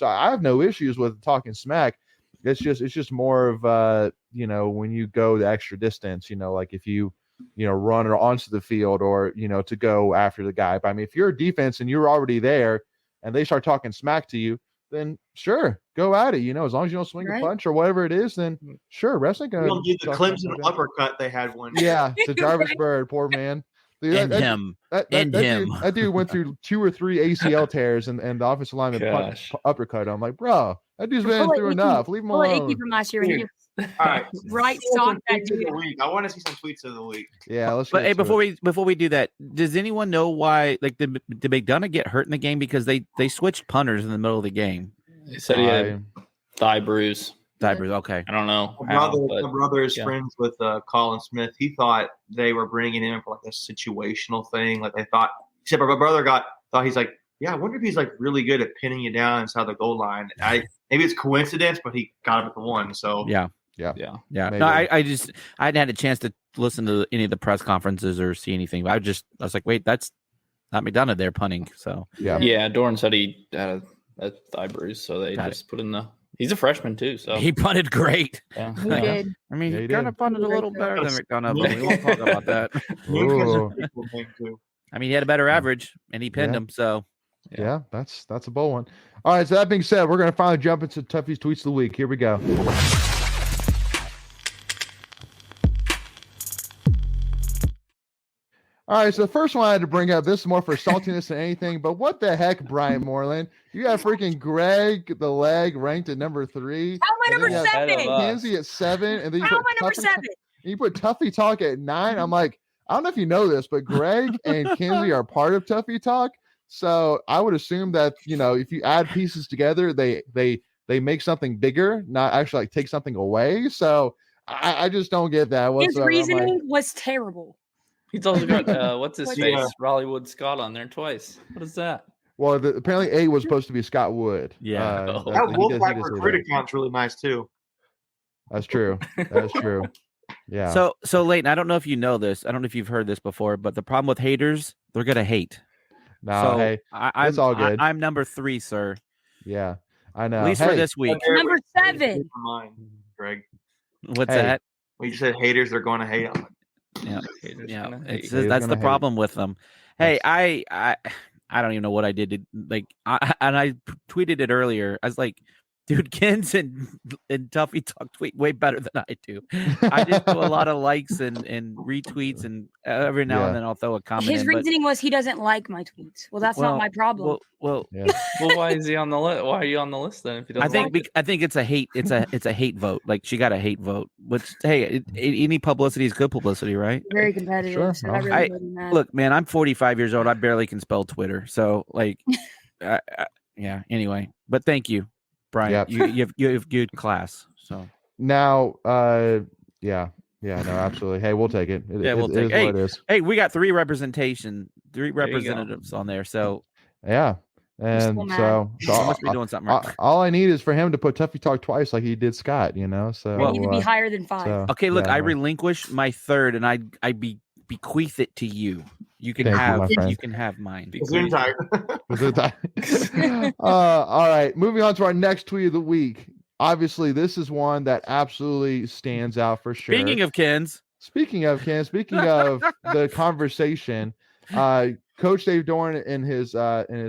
I have no issues with talking smack. It's just more of when you go the extra distance, like if you run or onto the field or to go after the guy. But if you're a defense and you're already there and they start talking smack to you, then sure, go at it. As long as you don't swing a punch or whatever it is, then sure, wrestling gonna do the Clemson uppercut they had one. Yeah, to Jarvis Bird, poor man. Dude, that dude went through 2 or 3 ACL tears and the offensive lineman uppercut. I'm like, bro, that dude's been through enough. Leave him alone. Icky from last year. All right, right sock that dude. I want to see some tweets of the week. Yeah, let's. But hey, before we do that, does anyone know why? Like, did McDonough get hurt in the game because they switched punters in the middle of the game? He said he had thigh bruise. Okay. I don't know. My brother is friends with Colin Smith. He thought they were bringing him in for like a situational thing. Like they thought. Except my brother thought he's like, yeah, I wonder if he's like really good at pinning you down inside the goal line. Maybe it's coincidence, but he got him at the 1. So yeah. Maybe. No, I hadn't had a chance to listen to any of the press conferences or see anything. But I was like, wait, that's not McDonough there punting. So yeah. Doran said he had a thigh bruise, so they put in the. He's a freshman too, so he punted great. Yeah, he did. He kind of punted a little better than McDonough, but we won't talk about that. He had a better average, and he pinned him. So yeah, that's a bold one. All right, so that being said, we're gonna finally jump into Tuffy's tweets of the week. Here we go. All right, so the first one I had to bring up, this is more for saltiness than anything, but what the heck, Brian Moreland? You got freaking Greg the Leg ranked at number 3. How am I number then 7? Kenzie at 7, and then you How am put I number Tuffy, 7? you put Tuffy Talk at 9. I'm like, I don't know if you know this, but Greg and Kenzie are part of Tuffy Talk. So I would assume that, if you add pieces together, they make something bigger, not actually like take something away. So I just don't get that whatsoever. His reasoning was terrible. He's also got what's his face? Yeah. Raleigh Wood Scott on there twice. What is that? Well, apparently A was supposed to be Scott Wood. Yeah. Oh. That he did Wolfpack say recruit that. account's really nice too. That's true. That's true. Yeah. So Leighton, I don't know if you know this. I don't know if you've heard this before, but the problem with haters, they're gonna hate. No, So hey, I'm it's all good. I'm number 3, sir. Yeah, I know. At least for this week. Number 7. Mine, Greg. What's Hey. that? When you said haters, they're going to hate. Yeah, Haters yeah. gonna hate. That's gonna the hate. problem with them. Hey, I don't even know what I did. I tweeted it earlier. I was like, dude, Kens and Tuffy Talk tweet way better than I do. I just do a lot of likes and retweets, and every now Yeah. and then I'll throw a comment. His reasoning was he doesn't like my tweets. Well, that's not my problem. Well, Yeah. Well, why is he on the list? Why are you on the list then? If he I doesn't think like it? I think it's a hate. It's a hate vote. Like she got a hate vote. Which hey, any publicity is good publicity, right? Very competitive. Sure. So that really I- made me mad. Look, man, I'm 45 years old. I barely can spell Twitter. So like, yeah. Anyway, but thank you, Brian. Yep. You have good class. So Now, yeah, no, absolutely. Hey, we'll take it. Yeah, we'll it take is it. what it is. hey, we got 3 representatives on there. So Yeah, and still mad. so I must be doing something right. all I need is for him to put Tuffy Talk twice, like he did Scott. So I need to be higher than 5. so, Okay, look, yeah, I no. relinquish my 3rd, and I bequeath it to you. You can Thank you, have my friend. you can have mine. Zoom type. All right, moving on to our next tweet of the week. Obviously, this is one that absolutely stands out for sure. Speaking of Kens, Speaking of the conversation, Coach Dave Dorn in his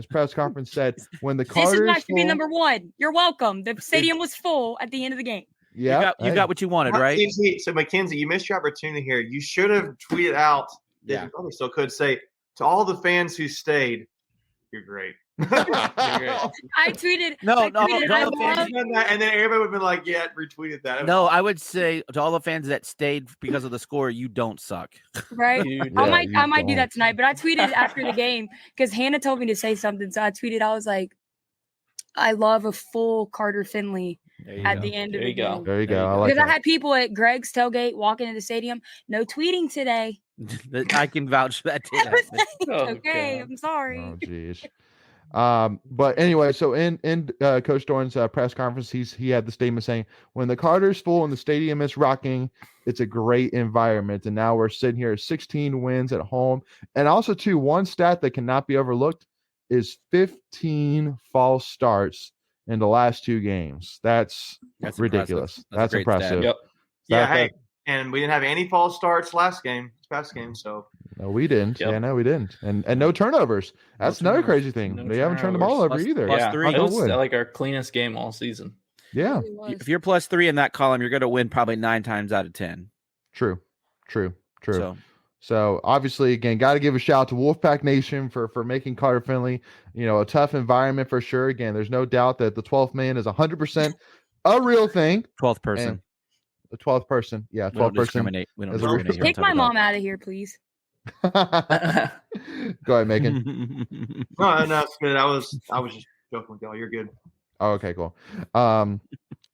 press conference said when the This is Carters match to be number 1. You're welcome. The stadium was full at the end of the game. yeah, you got what you wanted, right? So Mackenzie, you missed your opportunity here. You should have tweeted out. Yeah. You probably still could say to all the fans who stayed, "You're great." I tweeted. No, I no, tweeted, no, I no, love- And then everybody would have been like, "Yeah, retweeted that." No, I would say to all the fans that stayed because of the score, you don't suck. right. Dude, Yeah, I might do don't. that tonight, but I tweeted after the game because Hannah told me to say something. So I tweeted, I was like, I love a full Carter Finley at the end of There the you go. game. There you There go. you I go. like Because I that. had people at Greg's tailgate walking into the stadium. No tweeting today. I can vouch for that too. Oh, Okay, God. I'm sorry. Oh, jeez. But anyway, so in Coach Dorn's press conference, he had the statement saying, "When the Carter's full and the stadium is rocking, it's a great environment." And now we're sitting here at 16 wins at home, and also too, one stat that cannot be overlooked is 15 false starts in the last 2 games. That's ridiculous. Impressive. That's a great impressive. stat. Yep. Yeah, That- hey, and we didn't have any false starts last past game, so No, we didn't. Yep. Yeah, no, we didn't. And no turnovers. That's another turnovers. crazy thing. No They haven't turned the ball over turnovers. either. Plus Yeah, 3. it was Knock on wood. like our cleanest game all season. Yeah, It really was. If you're plus 3 in that column, you're going to win probably 9 times out of 10. true. So So obviously, again, got to give a shout out to Wolfpack Nation for making Carter Finley, a tough environment for sure. Again, there's no doubt that the 12th man is 100% a real thing. 12th person. And the 12th person, yeah, We don't 12th person. discriminate. We don't is a- discriminate. here on Take my Tuffy mom Talk. out of here, please. Go ahead, Megan. no, it's good. I was just joking with y'all. You're good. Oh, okay, cool.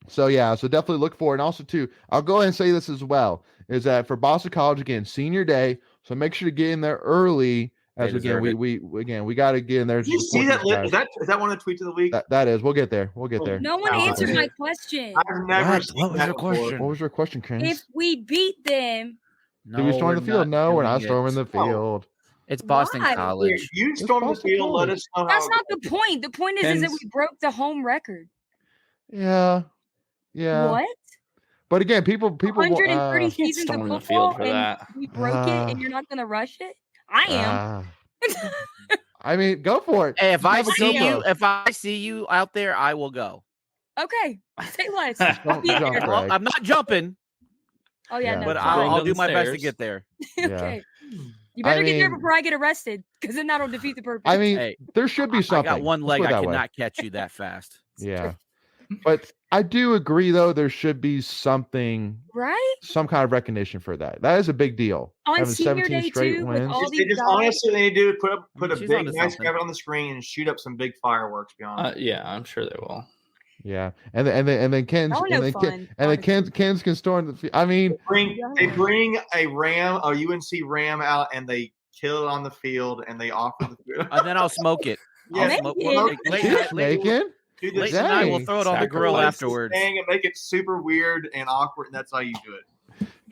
So definitely look forward. And also too, I'll go ahead and say this as well, is that for Boston College, again, senior day. So make sure to get in there early. As They again, deserve we got to get in there. Did you see that? Is that one of the tweets of the week? That is. We'll get there. We'll get there. No one answered my question. I've never What? seen What was that your before. question? What was your question, Chris? If we beat them, Do we storm the field? No, we're not storming the No. field. It's Boston Why? College. You storm the Boston field. Let College. us know. that's how not the point. The point is that Hens- we broke the home record. Yeah. What? But again, people 130 Can't seasons of storm the football, field for and that. we broke it, and you're not going to rush it? I am. I mean, go for it. Hey, if I Have a see GoPro. you, if I see you out there, I will go. Okay, say less. Don't Be jump, there. Greg. I'm not jumping, Oh yeah, Yeah. no. but sorry. I'll do Down my best to stairs. get there. Yeah. Okay. You better get there before I get arrested, because then that'll defeat the purpose. I mean, Hey, there should be something. I got one leg. Let's put it I that way. cannot catch you that fast. Yeah. But I do agree, though, there should be something, right? Some kind of recognition for that. That is a big deal. On Having senior 17 day, straight too, wins. with all They these just guys. honestly, they do put a She's big, onto nice something. graphic on the screen and shoot up some big fireworks. Beyond, Yeah, I'm sure they will. Yeah, and then Ken's Oh, no and then fun, and then Ken's can storm the field. I mean, they bring a UNC Ram out and they kill it on the field and they offer the food. And then I'll smoke it. Yeah, I'll smoke Maybe. making. do Late this tonight, we'll throw it on the grill Sacrifice. afterwards. thing and make it super weird and awkward, and that's how you do it.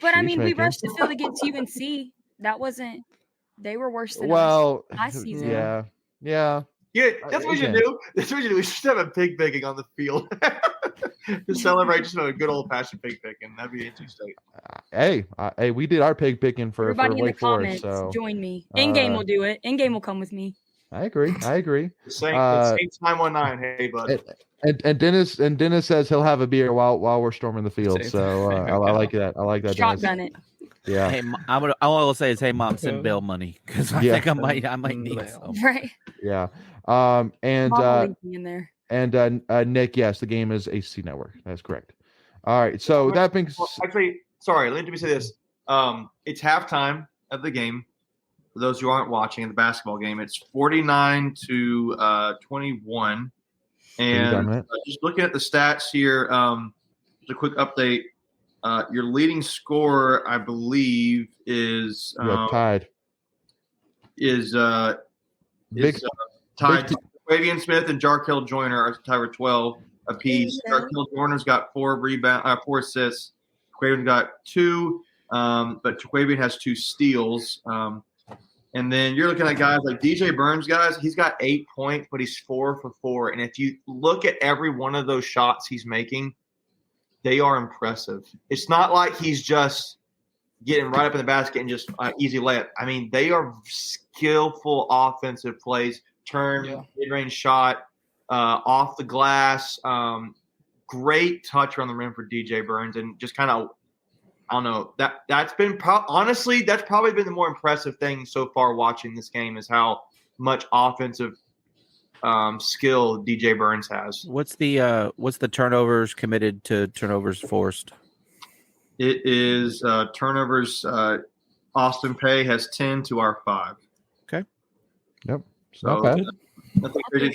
But I mean, we Cheese-making. rushed the field against UNC. That wasn't. They were worse than us Well, last season. yeah. Yeah, that's what you Again. do. That's what you do. We should have a pig picking on the field to celebrate just a good old fashioned pig picking. That'd be interesting. Hey, we did our pig picking for Everybody in the Wake Forest. comments, So join me. In game uh, will do it. In game will come with me. I agree. The Saints 919. Hey, bud. And Dennis says he'll have a beer while we're storming the field. Same So thing. I like that. I like that. Dennis. Shotgun it. Yeah. Hey, all I will say is, hey, Mom, send Bill money, because I Yeah. think I might need some. Right. Yeah. And Mom will link me in there. Nick, yes, the game is AC Network. That's correct. All right. So that being Actually, sorry. Let me say this. It's halftime of the game. For those who aren't watching the basketball game, it's 49-21. And just looking at the stats here, just a quick update. Your leading scorer, I believe, is tied. Tied. Fabian Smith and Jarkel Joyner are tied with 12 apiece. Yeah. Jarkel Joyner's got 4 assists. Quavian's got 2, but Quavian has 2 steals. And then you're looking at guys like DJ Burns, guys. He's got 8 points, but he's 4 for 4. And if you look at every one of those shots he's making, they are impressive. It's not like he's just getting right up in the basket and just easy layup. I mean, they are skillful offensive plays. Mid-range shot, off the glass. Great touch around the rim for DJ Burns, and just kind of, I don't know, that's been honestly, that's probably been the more impressive thing so far watching this game, is how much offensive skill DJ Burns has. What's the turnovers committed to turnovers forced? It is turnovers. Austin Pay has 10 to our 5. Okay. Yep. So Not bad. nothing crazy.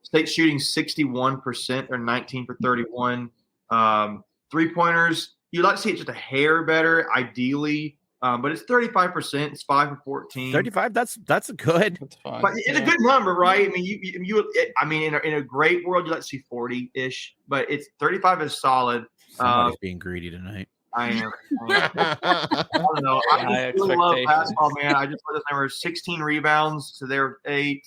State shooting 61% or 19 for 31. 3-pointers, you'd like to see it just a hair better, ideally. But it's 35%. It's 5 for 14. 35. That's good. That's fine. But it's a good number, right? I mean, in a great world, you'd like to see 40-ish, but it's 35 is solid. Somebody's being greedy tonight. I am. I don't know. I just really love basketball, man. I just put this number 16 rebounds to their 8.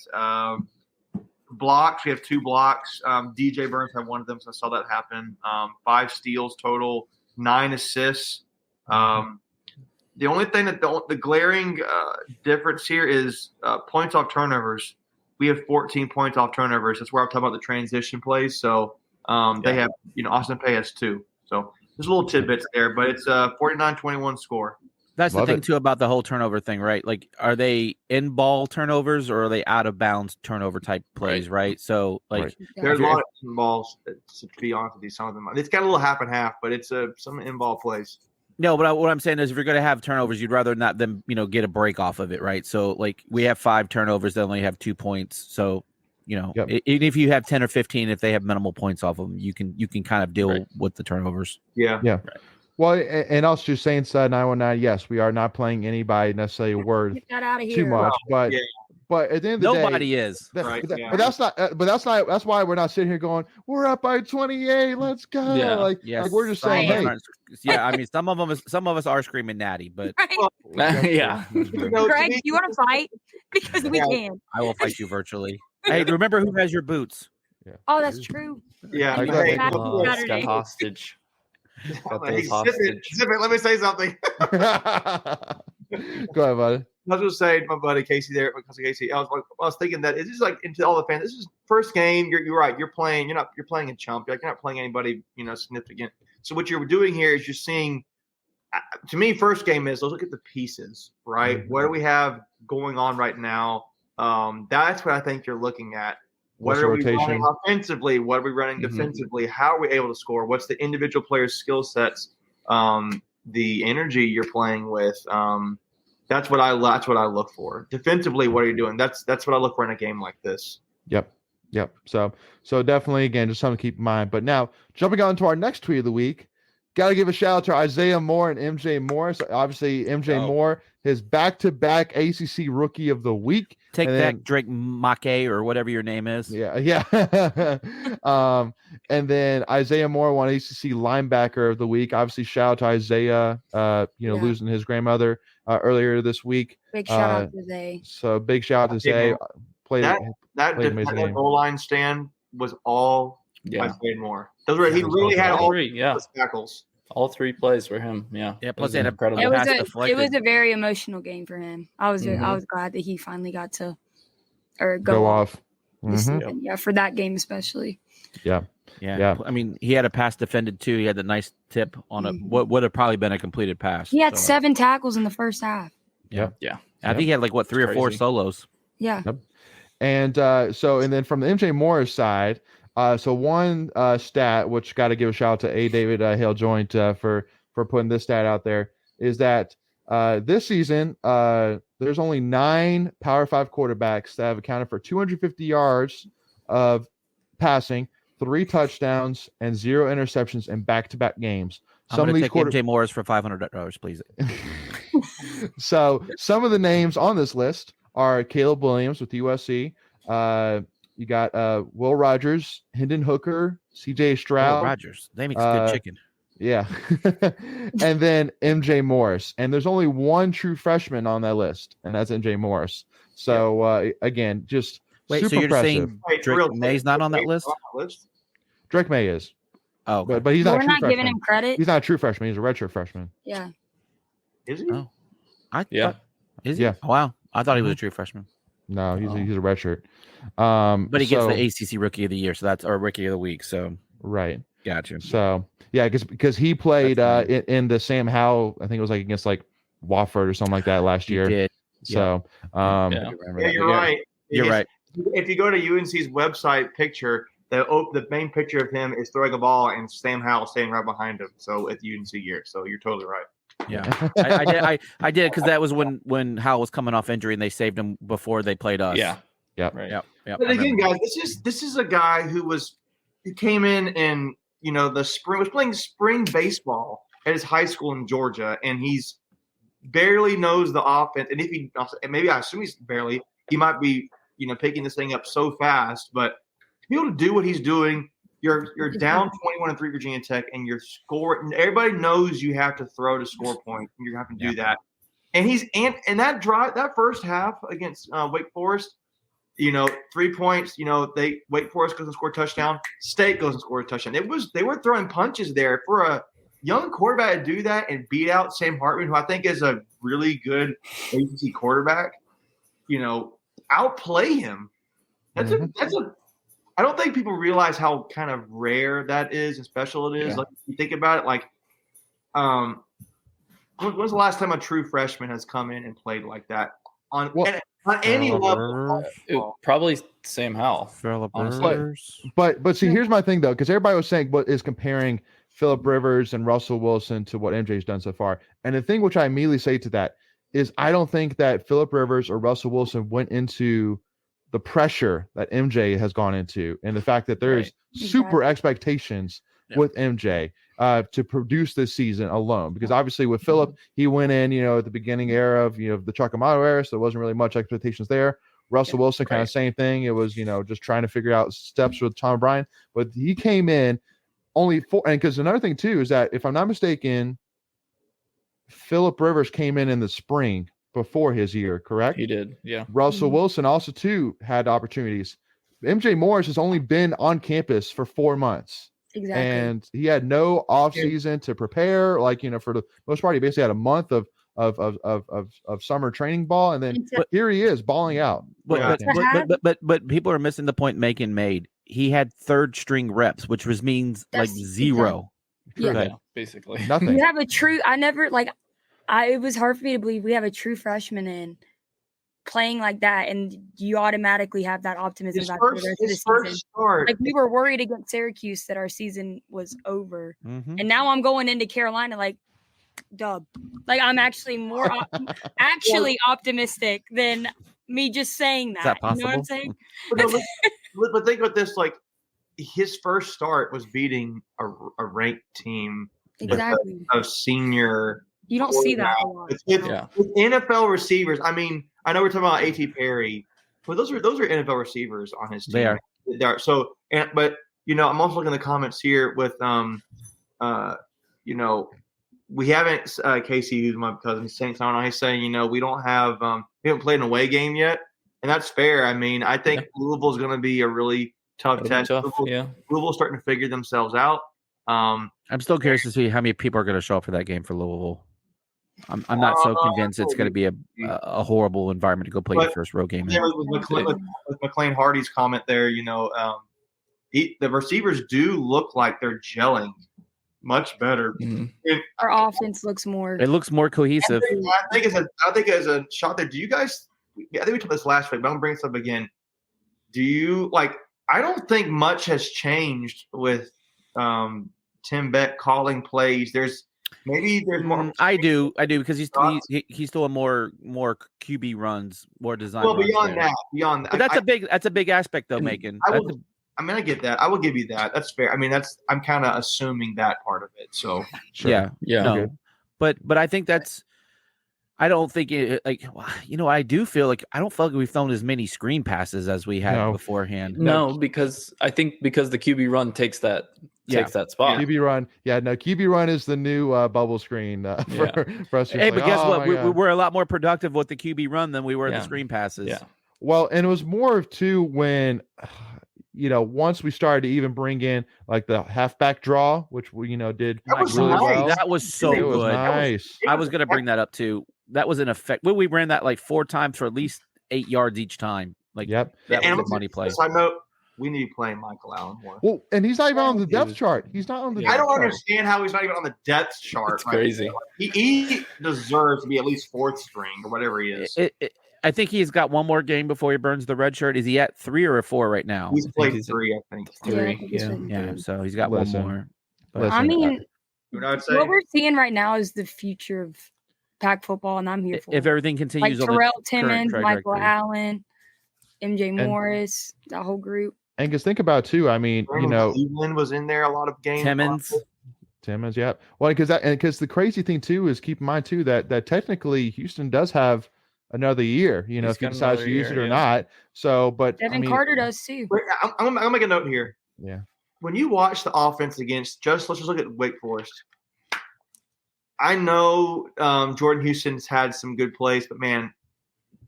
Blocks, we have 2 blocks. DJ Burns had one of them, so I saw that happen. 5 steals total, 9 assists. The only thing that the glaring difference here is points off turnovers. We have 14 points off turnovers. That's where I'm talking about the transition plays. So they have, Austin Pay has 2. So there's a little tidbits there, but it's a 49-21 score. That's Love the thing it. too about the whole turnover thing, right? Like, are they in ball turnovers or are they out of bounds turnover type plays, right? So, like, Right. There's a lot of in-balls, to be honest with you. Some of them, it's got a little half and half, but it's some in-ball plays. no, but what I'm saying is, if you're going to have turnovers, you'd rather not them, get a break off of it, right? So, like, we have 5 turnovers, they only have 2 points. So, Yep. even if you have 10 or 15, if they have minimal points off of them, you can kind of deal with the turnovers. Yeah. Yeah. Well, and also just saying, 919, yes, we are not playing anybody necessarily worth Get that out of here. too much, but yeah. but at the end of the day, Nobody is. Right, yeah. But that's not. That's why we're not sitting here going, we're up by 28. Let's go. Yeah. Like we're just saying, Some of hey, us aren't- I mean, some of us are screaming natty, but Right? Yeah. Greg, you want to fight? Because we can. I will fight you virtually. Hey, remember who has your boots? Oh, that's true. Yeah. I Hey, got- Oh, it's Saturday. got hostage. Got hey, those hostage. zip it. Let me say something. go ahead, buddy. I was just saying, my buddy Casey there, because of Casey, I was thinking that it's just like, into all the fans. This is first game. You're right. You're playing a chump. You're not playing anybody significant. So what you're doing here is you're seeing to me, first game is let's look at the pieces, right? Mhm. What do we have going on right now? That's what I think you're looking at. What What's the are we rotation? running offensively? What are we running Mhm. defensively? How are we able to score? What's the individual player's skill sets? The energy you're playing with. That's what I look for. Defensively, what are you doing? That's what I look for in a game like this. Yep. So definitely, again, just something to keep in mind. But now, jumping on to our next tweet of the week, got to give a shout out to Isaiah Moore and MJ Morris. Obviously, MJ Moore, his back-to-back ACC Rookie of the Week. Take and that, then, Drake Make or whatever your name is. Yeah. And then Isaiah Moore won ACC Linebacker of the Week. Obviously, shout out to Isaiah, losing his grandmother earlier this week. Big shout out to Zay. So big shout out to Zay. Played amazing game. Goal line stand was all Isaiah Moore. Those were he really had all three, tackles. All 3 plays were him. Yeah. Plus, they had incredible. It was a very emotional game for him. I was glad that he finally got to go off. Mm-hmm. For that game especially. Yeah. I mean, he had a pass defended too. He had the nice tip on what would have probably been a completed pass. He had 7 tackles in the first half. Yeah. I think he had 3 or 4 solos. Yeah. Yep. And then from the MJ Morris side, so one stat which got to give a shout out to David Hale Joint for putting this stat out there is that this season there's only 9 Power 5 quarterbacks that have accounted for 250 yards of passing, 3 touchdowns, and 0 interceptions in back-to-back games. Some of these MJ Morris for $500, please. So some of the names on this list are Caleb Williams with USC. You got Will Rogers, Hendon Hooker, CJ Stroud. Will Rogers. They make good chicken. Yeah. And then MJ Morris. And there's only one true freshman on that list, and that's MJ Morris. So, again, just Wait, super so you're impressive. saying Drake May's not on that list? Drake May is. Oh, okay. But he's not. We're not giving him credit. He's not a true freshman. He's a redshirt freshman. Yeah. Is he? Oh. Is he? Yeah. Oh, wow. I thought he was a true freshman. No, he's a redshirt. But he gets the ACC Rookie of the Year, so that's our Rookie of the Week. So right. Gotcha. So yeah, because he played in the Sam Howell, I think it was against Wofford or something like that last year. He did. So you're right. You're right. If you go to UNC's website picture, the main picture of him is throwing a ball and Sam Howell standing right behind him. So at the UNC year. So you're totally right. Yeah, I did because that was when Howell was coming off injury and they saved him before they played us. Yeah. Yep. Right. Yep. But again, guys, this is a guy who came in the spring, was playing spring baseball at his high school in Georgia, and he's barely knows the offense. And I assume he might be picking this thing up so fast, but to be able to do what he's doing. You're down 21-3 Virginia Tech, and you're scoring. Everybody knows you have to throw to score points, and you're having to do that. And that first half against Wake Forest, 3 points. Wake Forest goes and score a touchdown. State goes and score a touchdown. They were throwing punches there for a young quarterback to do that and beat out Sam Hartman, who I think is a really good ACC quarterback. Outplay him. That's a I don't think people realize how kind of rare that is and special it is. Yeah. If you think about it, when's the last time a true freshman has come in and played like that on any level? Probably Sam Howell. But see, here's my thing though, because everybody was saying is comparing Phillip Rivers and Russell Wilson to what MJ's done so far. And the thing which I immediately say to that is I don't think that Phillip Rivers or Russell Wilson went into the pressure that MJ has gone into, and the fact that there's super expectations with MJ to produce this season alone. Because obviously with Phillip, he went in, at the beginning era of the Chuck Amato era, so there wasn't really much expectations there. Russell Wilson, kind of same thing. It was just trying to figure out steps with Tom Bryan, but he came in only 4. And because another thing too is that if I'm not mistaken, Phillip Rivers came in the spring before his year, correct? He did, yeah. Russell Wilson also too had opportunities. MJ Morris has only been on campus for 4 months. Exactly. And he had no off season to prepare. For the most part, he basically had a month of summer training ball, and then here he is balling out. But people are missing the point Macon made. He had 3rd string reps, which means 0. Yeah. basically. Nothing. You have a true. It was hard for me to believe we have a true freshman in playing like that, and you automatically have that optimism His about first, the rest of the his season. first start. Like we were worried against Syracuse that our season was over, Mhm. and now I'm going into Carolina like dub. Like I'm actually more optimistic than me just saying that. that You know what I'm possible? saying? But think about this: like his first start was beating a ranked team Exactly. with a senior. You don't see that a lot. With NFL receivers. I mean, I know we're talking about A.T. Perry, but those are NFL receivers on his team. They are. So, but I'm also looking at the comments here with we haven't Casey, who's my cousin, saying something. He's saying we don't have we haven't played an away game yet, and that's fair. I mean, I think Louisville's going to be a really tough test. Louisville's starting to figure themselves out. I'm still curious to see how many people are going to show up for that game for Louisville. I'm not so convinced it's going to be a horrible environment to go play your first road game. With McLean Hardy's comment there, the receivers do look like they're gelling much better. Mm-hmm. Our offense looks more. It looks more cohesive. I think as a shot there. Do you guys? I think we took this last week, but I'm gonna bring this up again. Do you like? I don't think much has changed with Tim Beck calling plays. There's more. I do because he's still a more QB runs, more design. Well, beyond that, but that's a big aspect though, Macon. I get that. I will give you that. That's fair. I mean, I'm kind of assuming that part of it. So sure. Yeah. No. But I think that's. I don't think I do feel like I don't feel like we've thrown as many screen passes as we had beforehand. No, because I think the QB run takes that spot. QB run. Yeah, no, QB run is the new bubble screen for us. Hey, but guess what? We're a lot more productive with the QB run than we were the screen passes. Yeah. Well, and it was more of too when once we started to even bring in like the halfback draw, which we did really well. That was so good. Was nice. I was going to bring that up too. That was an effect. We ran that like 4 times for at least 8 yards each time. Like, yep. That was a money play. Side note, we need to play Michael Allen more. Well, and he's not even on the depth chart. He's not on the. I don't understand how he's not even on the depth chart. It's crazy. He deserves to be at least 4th string or whatever he is. I think he's got one more game before he burns the red shirt. Is he at 3 or 4 right now? He's played 3, I think. 3. Yeah. So he's got one more. I mean, what we're seeing right now is the future of Pac football, and I'm here for if everything continues. Like Terrell Timmons, Michael Allen, MJ Morris, that whole group. And because think about too, I mean, Cleveland was in there a lot of games. Timmons, yeah. Well, because the crazy thing too is keep in mind too that technically Houston does have another year. If he decides to use it or not. So, but Devin Carter does too. I'm gonna make a note here. Yeah. When you watch the offense against let's just look at Wake Forest. I know Jordan Houston's had some good plays, but man,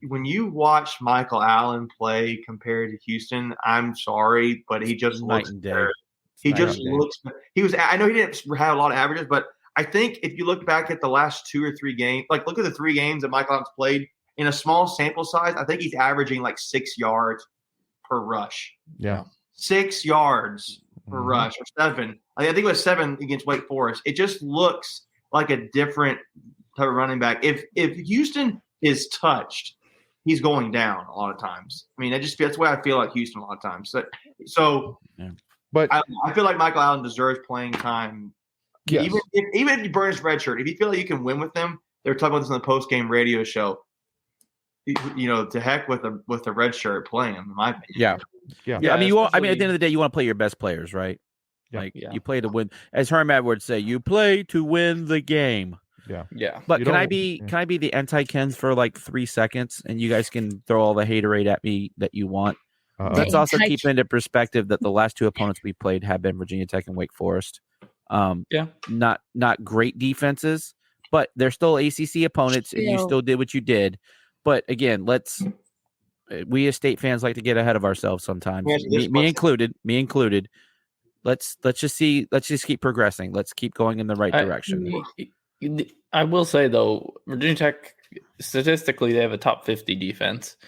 when you watch Michael Allen play compared to Houston, I'm sorry, but he just looks better. He just looks. I know he didn't have a lot of averages, but I think if you look back at the last 2 or 3 games, like look at the 3 games that Michael Allen's played in a small sample size, I think he's averaging like 6 yards per rush. Yeah, 6 yards per rush or 7. I think it was 7 against Wake Forest. It just looks like a different type of running back. If Houston is touched, he's going down a lot of times. I mean, that's the way I feel like Houston a lot of times. But I feel like Michael Allen deserves playing time. Yes. Even if you burn his red shirt, if you feel like you can win with them, they were talking about this on the post-game radio show. To heck with the red shirt, play him. In my opinion. Yeah. I mean, at the end of the day, you want to play your best players, right? You play to win. As Herm Edwards say, you play to win the game. Yeah. But can I be the anti-Kens for like 3 seconds, and you guys can throw all the haterade at me that you want? Let's also keep into perspective that the last 2 opponents we played have been Virginia Tech and Wake Forest. Not great defenses, but they're still ACC opponents, and you still did what you did. But again, we as state fans like to get ahead of ourselves sometimes. Me included. Let's just keep progressing. Let's keep going in the right direction. I will say though, Virginia Tech statistically they have a top 50 defense.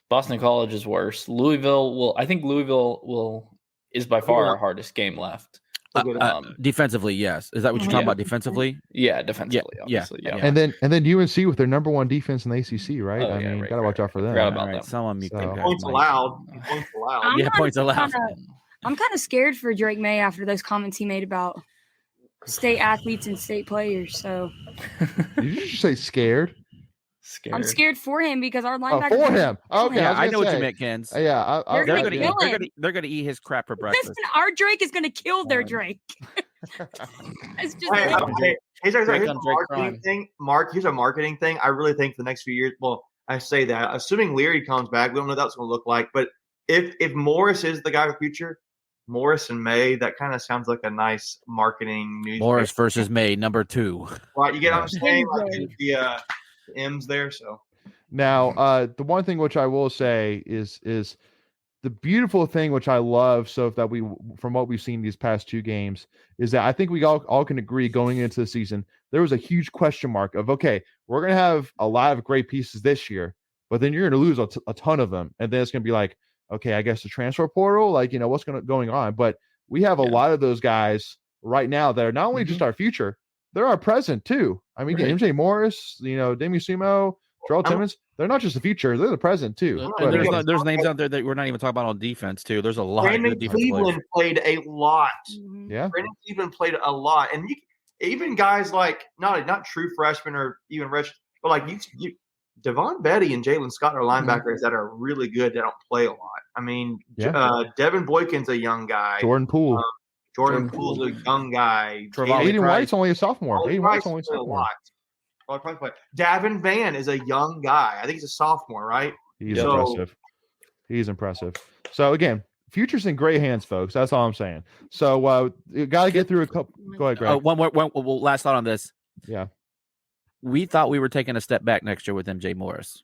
Boston College is worse. Louisville is by far our hardest game left. Defensively, yes. Is that what you're talking about? Defensively? Yeah, defensively, obviously. Yeah. And then UNC with their number 1 defense in the ACC, right? Oh, I mean, right, gotta watch out for them. Forgot about All right, them. someone mute them guys. Points Mike. allowed. Points allowed. Yeah, points allowed. I'm kind of scared for Drake May after those comments he made about state athletes and state players. So Did you just say scared? I'm scared for him because our linebackers. For him. Okay, Yeah, I know what you meant, Kens. Yeah, They're gonna kill they're him. gonna eat his crap for breakfast. Listen, our Drake is gonna kill their Drake. It's just Here's a Drake on Drake marketing Prime. thing. Here's a marketing thing. I really think the next few years. Well, I say that assuming Leary comes back, we don't know what that's going to look like. But if Morris is the guy of the future, Morris and May, that kind of sounds like a nice marketing news. Morris versus May, number 2. Right, you get what I'm saying? Like the M's there. So now, the one thing which I will say is the beautiful thing which I love. So that from what we've seen these past 2 games is that I think we all can agree going into the season there was a huge question mark of, okay, we're going to have a lot of great pieces this year, but then you're going to lose a ton of them. And then it's going to be like, okay, I guess the transfer portal, like, what's going on? But we have a lot of those guys right now that are not only just our future, they're our present too. I mean, MJ Morris, Demi Sumo, Terrell Timmons, they're not just the future, they're the present too. And there's names out there that we're not even talking about on defense too. There's a lot Brandon of good defense Cleveland players. played a lot. Yeah. Brandon Cleveland played a lot. And even guys like not true freshmen or even rich, but like you Devon Betty and Jalen Scott are linebackers that are really good that don't play a lot. I mean, Devin Boykin's a young guy. Jordan Poole. Jordan Poole's a young guy. Aiden White's only a sophomore. Aiden White's only a sophomore. Davin Van is a young guy. I think he's a sophomore, right? He's impressive. He's impressive. So again, future's in great hands, folks. That's all I'm saying. So you got to get through a couple. Go ahead, Greg. One last thought on this. Yeah. We thought we were taking a step back next year with MJ Morris.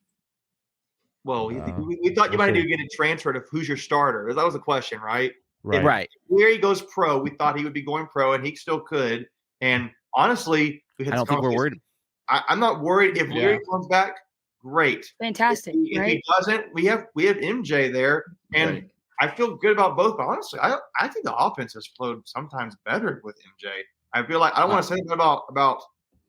Well, we thought you might need to get it transferred of who's your starter. That was the question, right? Right. Where he goes pro, we thought he would be going pro, and he still could. And honestly, I don't think we're worried. I'm not worried if Leary comes back. Great, fantastic. If he doesn't, we have MJ there, and I feel good about both. But honestly, I think the offense has flowed sometimes better with MJ. I feel like I don't want to say that about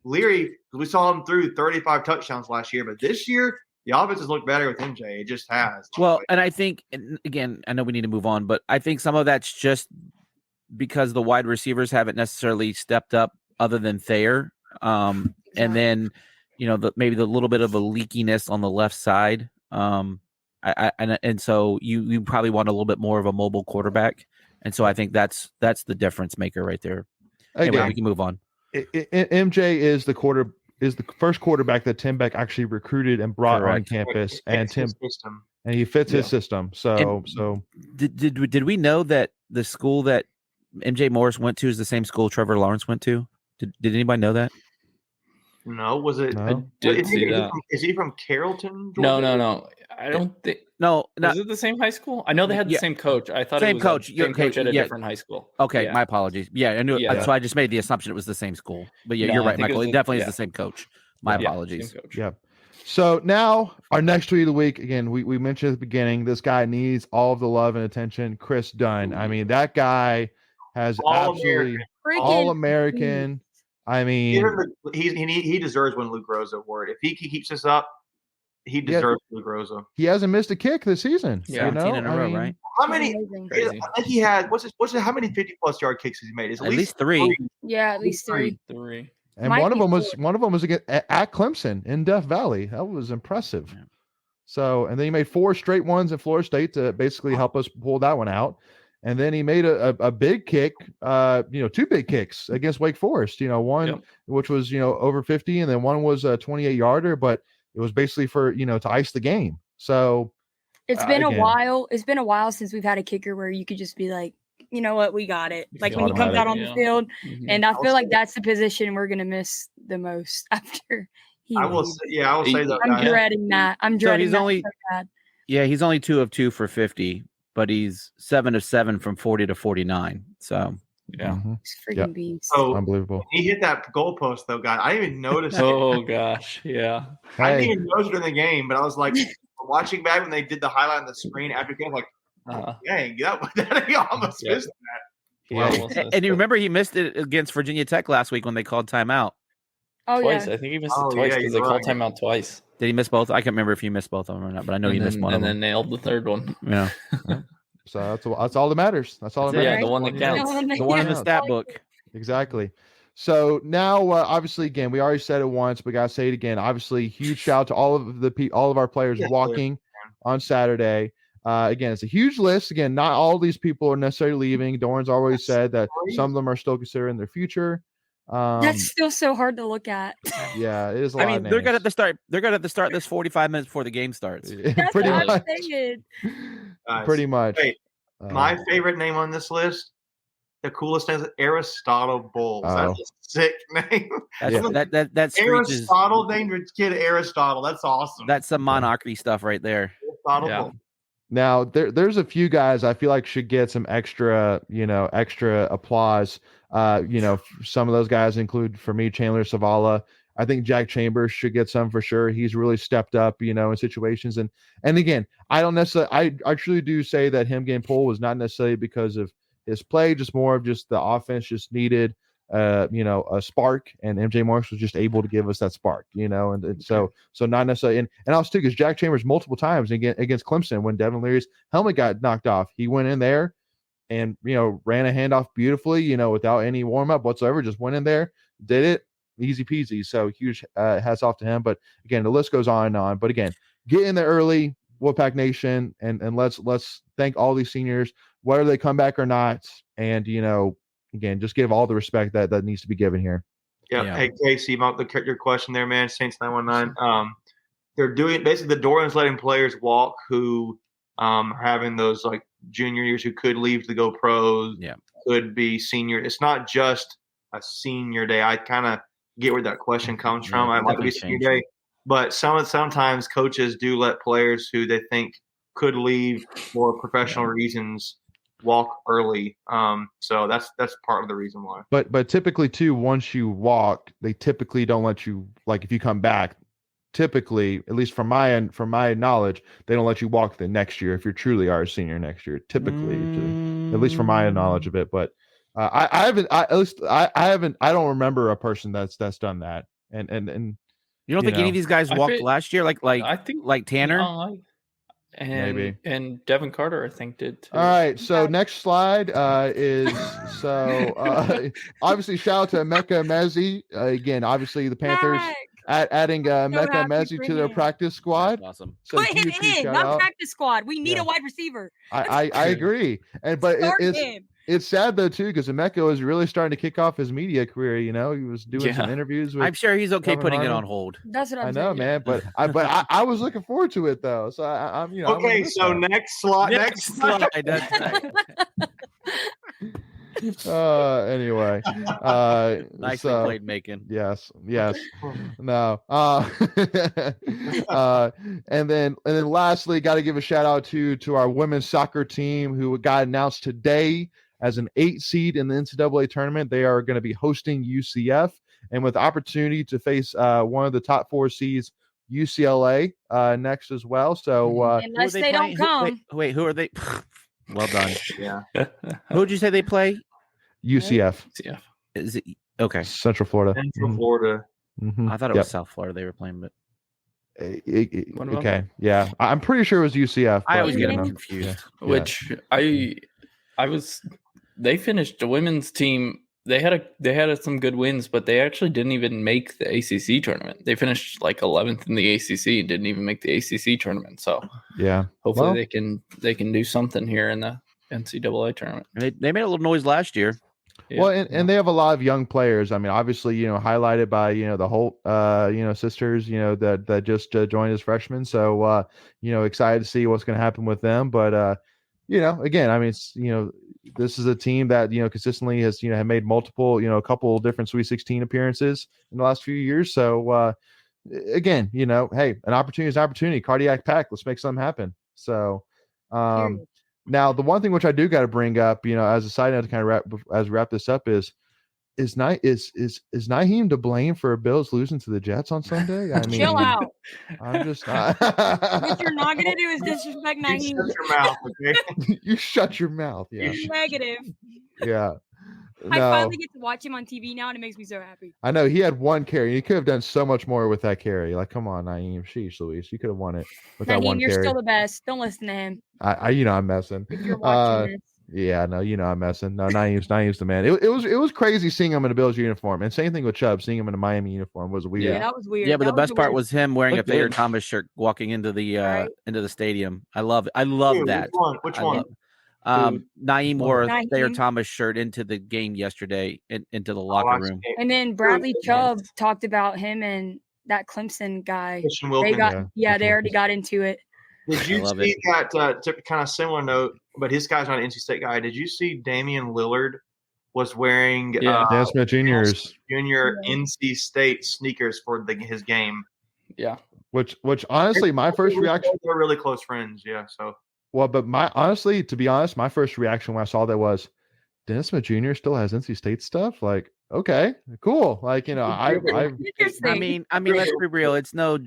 Leary because we saw him through 35 touchdowns last year, but this year the offense has looked better with MJ. It just has. Well, and I think, and again, I know we need to move on, but I think some of that's just because the wide receivers haven't necessarily stepped up other than Thayer. And then, maybe the little bit of a leakiness on the left side. And so you probably want a little bit more of a mobile quarterback. And so I think that's the difference maker right there. Anyway, we can move on. MJ is the first quarterback that Tim Beck actually recruited and brought on campus, and he fits his system. So did we know that the school that MJ Morris went to is the same school Trevor Lawrence went to? Did anybody know that? No, was it? No. Is he from Carrollton? Georgia? No. I don't think. No, is it the same high school? I know they had the same coach. I thought same it was coach. Same coach at a different high school. Okay, my apologies. Yeah, I knew. So I just made the assumption it was the same school. But you're right, Michael. It definitely is the same coach. My apologies. Same coach. Yeah. So now our next tweet of the week. Again, we mentioned at the beginning. This guy needs all of the love and attention. Chris Dunn. I mean, that guy has absolutely all American. I mean, he deserves when Luke Rosa award. If he keeps this up, he deserves Luke Rosa. He hasn't missed a kick this season. 17 in a row, right? How many? I think he had. What's it? How many 50+ yard kicks has he made? At least 3. Yeah, at least 3. And one of them was at Clemson in Death Valley. That was impressive. Yeah. So, and then he made 4 straight ones at Florida State to basically help us pull that one out. And then he made a big kick, 2 big kicks against Wake Forest. One which was over 50, and then one was a 28-yarder, but it was basically for to ice the game. So it's been a while. It's been a while since we've had a kicker where you could just be like, you know what, we got it. Like when he comes out on the field, and I feel like that's the position we're gonna miss the most after. I will say that. I'm dreading that. I'm dreading. So he's only 2 of 2 for 50. But he's 7 of 7 from 40 to 49. So it's freaking beast. So unbelievable. He hit that goalpost though, guy. I didn't even notice. Oh gosh, yeah. I didn't even notice it in the game, but I was like watching back when they did the highlight on the screen after the game. Like, dang, that he almost missed that. Yeah, almost missed And you it. remember he missed it against Virginia Tech last week when they called timeout. Oh Twice. yeah. I think he missed Oh, it twice yeah, because you're they called right. timeout twice. Did he miss both? I can't remember if he missed both of them or not, but I know he missed one of And them. then nailed the third one. Yeah. So that's all that matters. That's all that That's it. matters. Yeah, the one that counts. The one in the Yeah. stat book. Exactly. So now, obviously, again, we already said it once, but gotta say it again. Obviously, huge shout out to all of our players Yeah, walking on Saturday. Again, it's a huge list. Again, not all these people are necessarily leaving. Dorn's already said that some of them are still considering their future. That's still so hard to look at. Yeah, it is a lot. I mean, of they're gonna have names. to start. They're gonna have to start this 45 minutes before the game starts. That's Pretty what much. I'm saying. Guys, Pretty much. Wait, my favorite name on this list, the coolest name is Aristotle Bowles. That's a sick name. That screeches. Aristotle named your kid Aristotle. That's awesome. That's some monarchy stuff right there. Aristotle Yeah. Bowles. Now there's a few guys I feel like should get some extra applause. Some of those guys include for me Chandler Savala. I think Jack Chambers should get some for sure. He's really stepped up, in situations. And again, I don't necessarily I truly do say that him getting pulled was not necessarily because of his play, just more of just the offense just needed a spark, and MJ Marks was just able to give us that spark, and so not necessarily, and also too, because Jack Chambers multiple times against Clemson when Devin Leary's helmet got knocked off, he went in there and ran a handoff beautifully, without any warm up whatsoever, just went in there, did it, easy peasy. So huge hats off to him. But again, the list goes on and on. But again, get in there early, Wolfpack Nation, and let's thank all these seniors, whether they come back or not, and again, just give all the respect that needs to be given here. Yeah. Hey, Casey, about your question there, man, Saints 919. They're doing basically the Doran's letting players walk who are having those like junior years who could leave to go pros, could be senior. It's not just a senior day. I kind of get where that question comes from. I want to be senior day, but sometimes coaches do let players who they think could leave for professional reasons walk early. So that's part of the reason why. But typically too, once you walk, they typically don't let you, like if you come back, typically, at least from my knowledge, they don't let you walk the next year if you truly are a senior next year. Typically, at least from my knowledge of it. But I don't remember a person that's done that. And you don't think any of these guys walked last year? I think like Tanner. Maybe. And Devin Carter, I think, did too. All right, so next slide is obviously shout out to Emeka Emezi. Again, obviously the Panthers adding Emeka Emezi to their practice squad. That's awesome. So put him in, not practice squad. We need a wide receiver. I agree, but it's sad though too, because Emeka was really starting to kick off his media career. He was doing some interviews with. I'm sure he's okay Kevin putting Harlan. it on hold. That's what I'm saying. I know, man, but I was looking forward to it though. So I'm okay. So next slide. Next slide. That's right. Anyway, nicely played, Macon. Yes. No. And then lastly, got to give a shout out to our women's soccer team who got announced today as an 8 seed in the NCAA tournament. They are going to be hosting UCF, and with the opportunity to face one of the top 4 seeds, UCLA, next as well. So unless they don't come, wait, who are they? Well done. Yeah. Who would you say they play? UCF. Yeah. Is it okay? Central Florida. Central Florida. Mm-hmm. I thought it was South Florida they were playing, but okay, yeah, I'm pretty sure it was UCF. I always get them confused. Yeah. Which they finished the women's team. They had some good wins, but they actually didn't even make the ACC tournament. They finished like 11th in the ACC and didn't even make the ACC tournament. So yeah, hopefully they can do something here in the NCAA tournament. They made a little noise last year. Yeah. Well, and they have a lot of young players. I mean, obviously, highlighted by the Holt, sisters, that just joined as freshmen. So, excited to see what's going to happen with them. But, again, I mean, it's, this is a team that consistently has have made multiple, a couple different Sweet 16 appearances in the last few years. So, again, hey, an opportunity is an opportunity. Cardiac pack. Let's make something happen. So, now, the one thing which I do got to bring up, as a side note to kind of wrap this up is is Naheem to blame for Bills losing to the Jets on Sunday? I mean, Chill out. I'm just not. What you're not gonna do is disrespect You Naheem. shut your mouth, okay? You shut your mouth. Yeah. Negative. Yeah. I No, finally get to watch him on TV now, and it makes me so happy. I know he had one carry. He could have done so much more with that carry. Like, come on, Naeem. Sheesh, Louise. You could have won it with that Naheem, one you're carry. still the best. Don't listen to him. I'm messing. If you're watching this. Yeah, no, I'm messing. No, Naeem's the man. It was crazy seeing him in a Bills uniform, and same thing with Chubb. Seeing him in a Miami uniform was weird. Yeah, that was weird. Yeah, but That the best part worst. was him wearing Looked a Thayer good. Thomas shirt walking into the Right. into the stadium. I love that. Which I one? love- Naeem wore a Naeem. Thayer Thomas shirt into the game yesterday, into the Oh, locker room. And then Bradley Chubb talked about him and that Clemson guy. Christian They Wilkins. got they already got into it. Did you I love see that kind of similar note? But his guy's not an NC State guy. Did you see Damian Lillard was wearing Yeah. Dan Smith Jr.'s, junior Yeah. NC State sneakers for his game? Yeah. which honestly, my first reaction. They're really close friends. Yeah. So Well, but to be honest, my first reaction when I saw that was, Dennis Smith Jr. still has NC State stuff. Like, okay, cool. Like, I Interesting. I mean, let's be real. It's no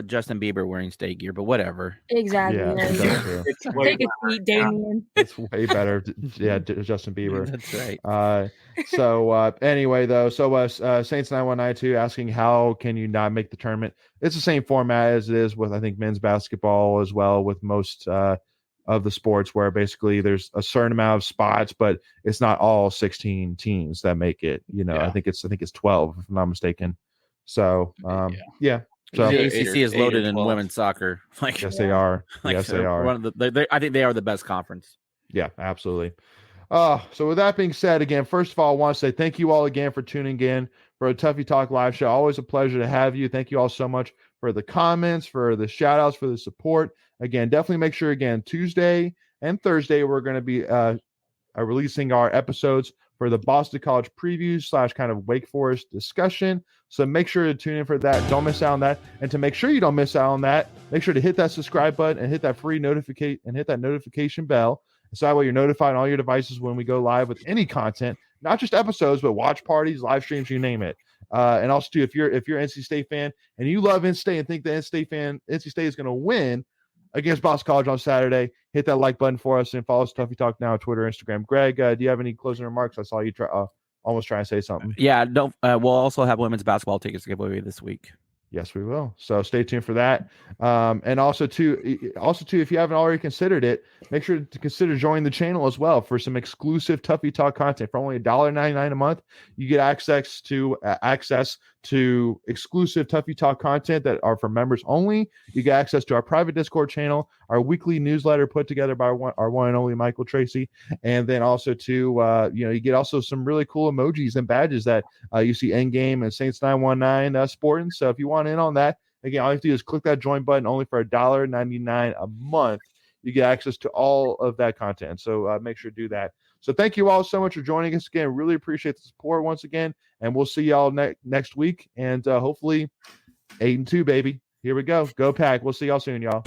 Justin Bieber wearing state gear, but whatever. Exactly. yeah, Yeah. that's true. it's way Take a seat, Damien. It's way better. Yeah, Justin Bieber. That's right. So anyway, though, Saints 9192 asking how can you not make the tournament? It's the same format as it is with, I think, men's basketball as well, with most of the sports, where basically there's a certain amount of spots, but it's not all 16 teams that make it. Yeah. I think it's 12 if I'm not mistaken. So yeah. So The Yeah. ACC is 8 or loaded in 12. women's soccer. Like, yes, they are. like Yes, they they're are. one of the. I think they are the best conference. Yeah, absolutely. So with that being said, again, first of all, I want to say thank you all again for tuning in for a Tuffy Talk live show. Always a pleasure to have you. Thank you all so much for the comments, for the shout outs, for the support. Again, definitely make sure, again, Tuesday and Thursday, we're going to be releasing our episodes for the Boston College previews / kind of Wake Forest discussion. So make sure to tune in for that. Don't miss out on that. And to make sure you don't miss out on that, make sure to hit that subscribe button and hit that free notification bell. So that way you're notified on all your devices when we go live with any content, not just episodes, but watch parties, live streams, you name it. And also too, if you're an NC State fan and you love NC State and think the NC State is going to win against Boston College on Saturday, hit that like button for us and follow us Tuffy Talk Now on Twitter, Instagram. Greg, do you have any closing remarks? I saw you almost try and say something. Yeah, don't. We'll also have women's basketball tickets to give away this week. Yes, we will. So stay tuned for that. And also too, if you haven't already considered it, make sure to consider joining the channel as well for some exclusive Tuffy Talk content. For only $1.99 a month, you get access to exclusive Tuffy Talk content that are for members only. You get access to our private Discord channel, our weekly newsletter put together by our one and only Michael Tracy, and then also you get also some really cool emojis and badges that you see Endgame and Saints 919 sporting. So if you want in on that, again, all you have to do is click that join button. Only for $1.99 a month, you get access to all of that content. So make sure to do that. So thank you all so much for joining us again. Really appreciate the support once again, and we'll see y'all next week. And hopefully 8-2, baby. Here we go. Go Pack. We'll see y'all soon, y'all.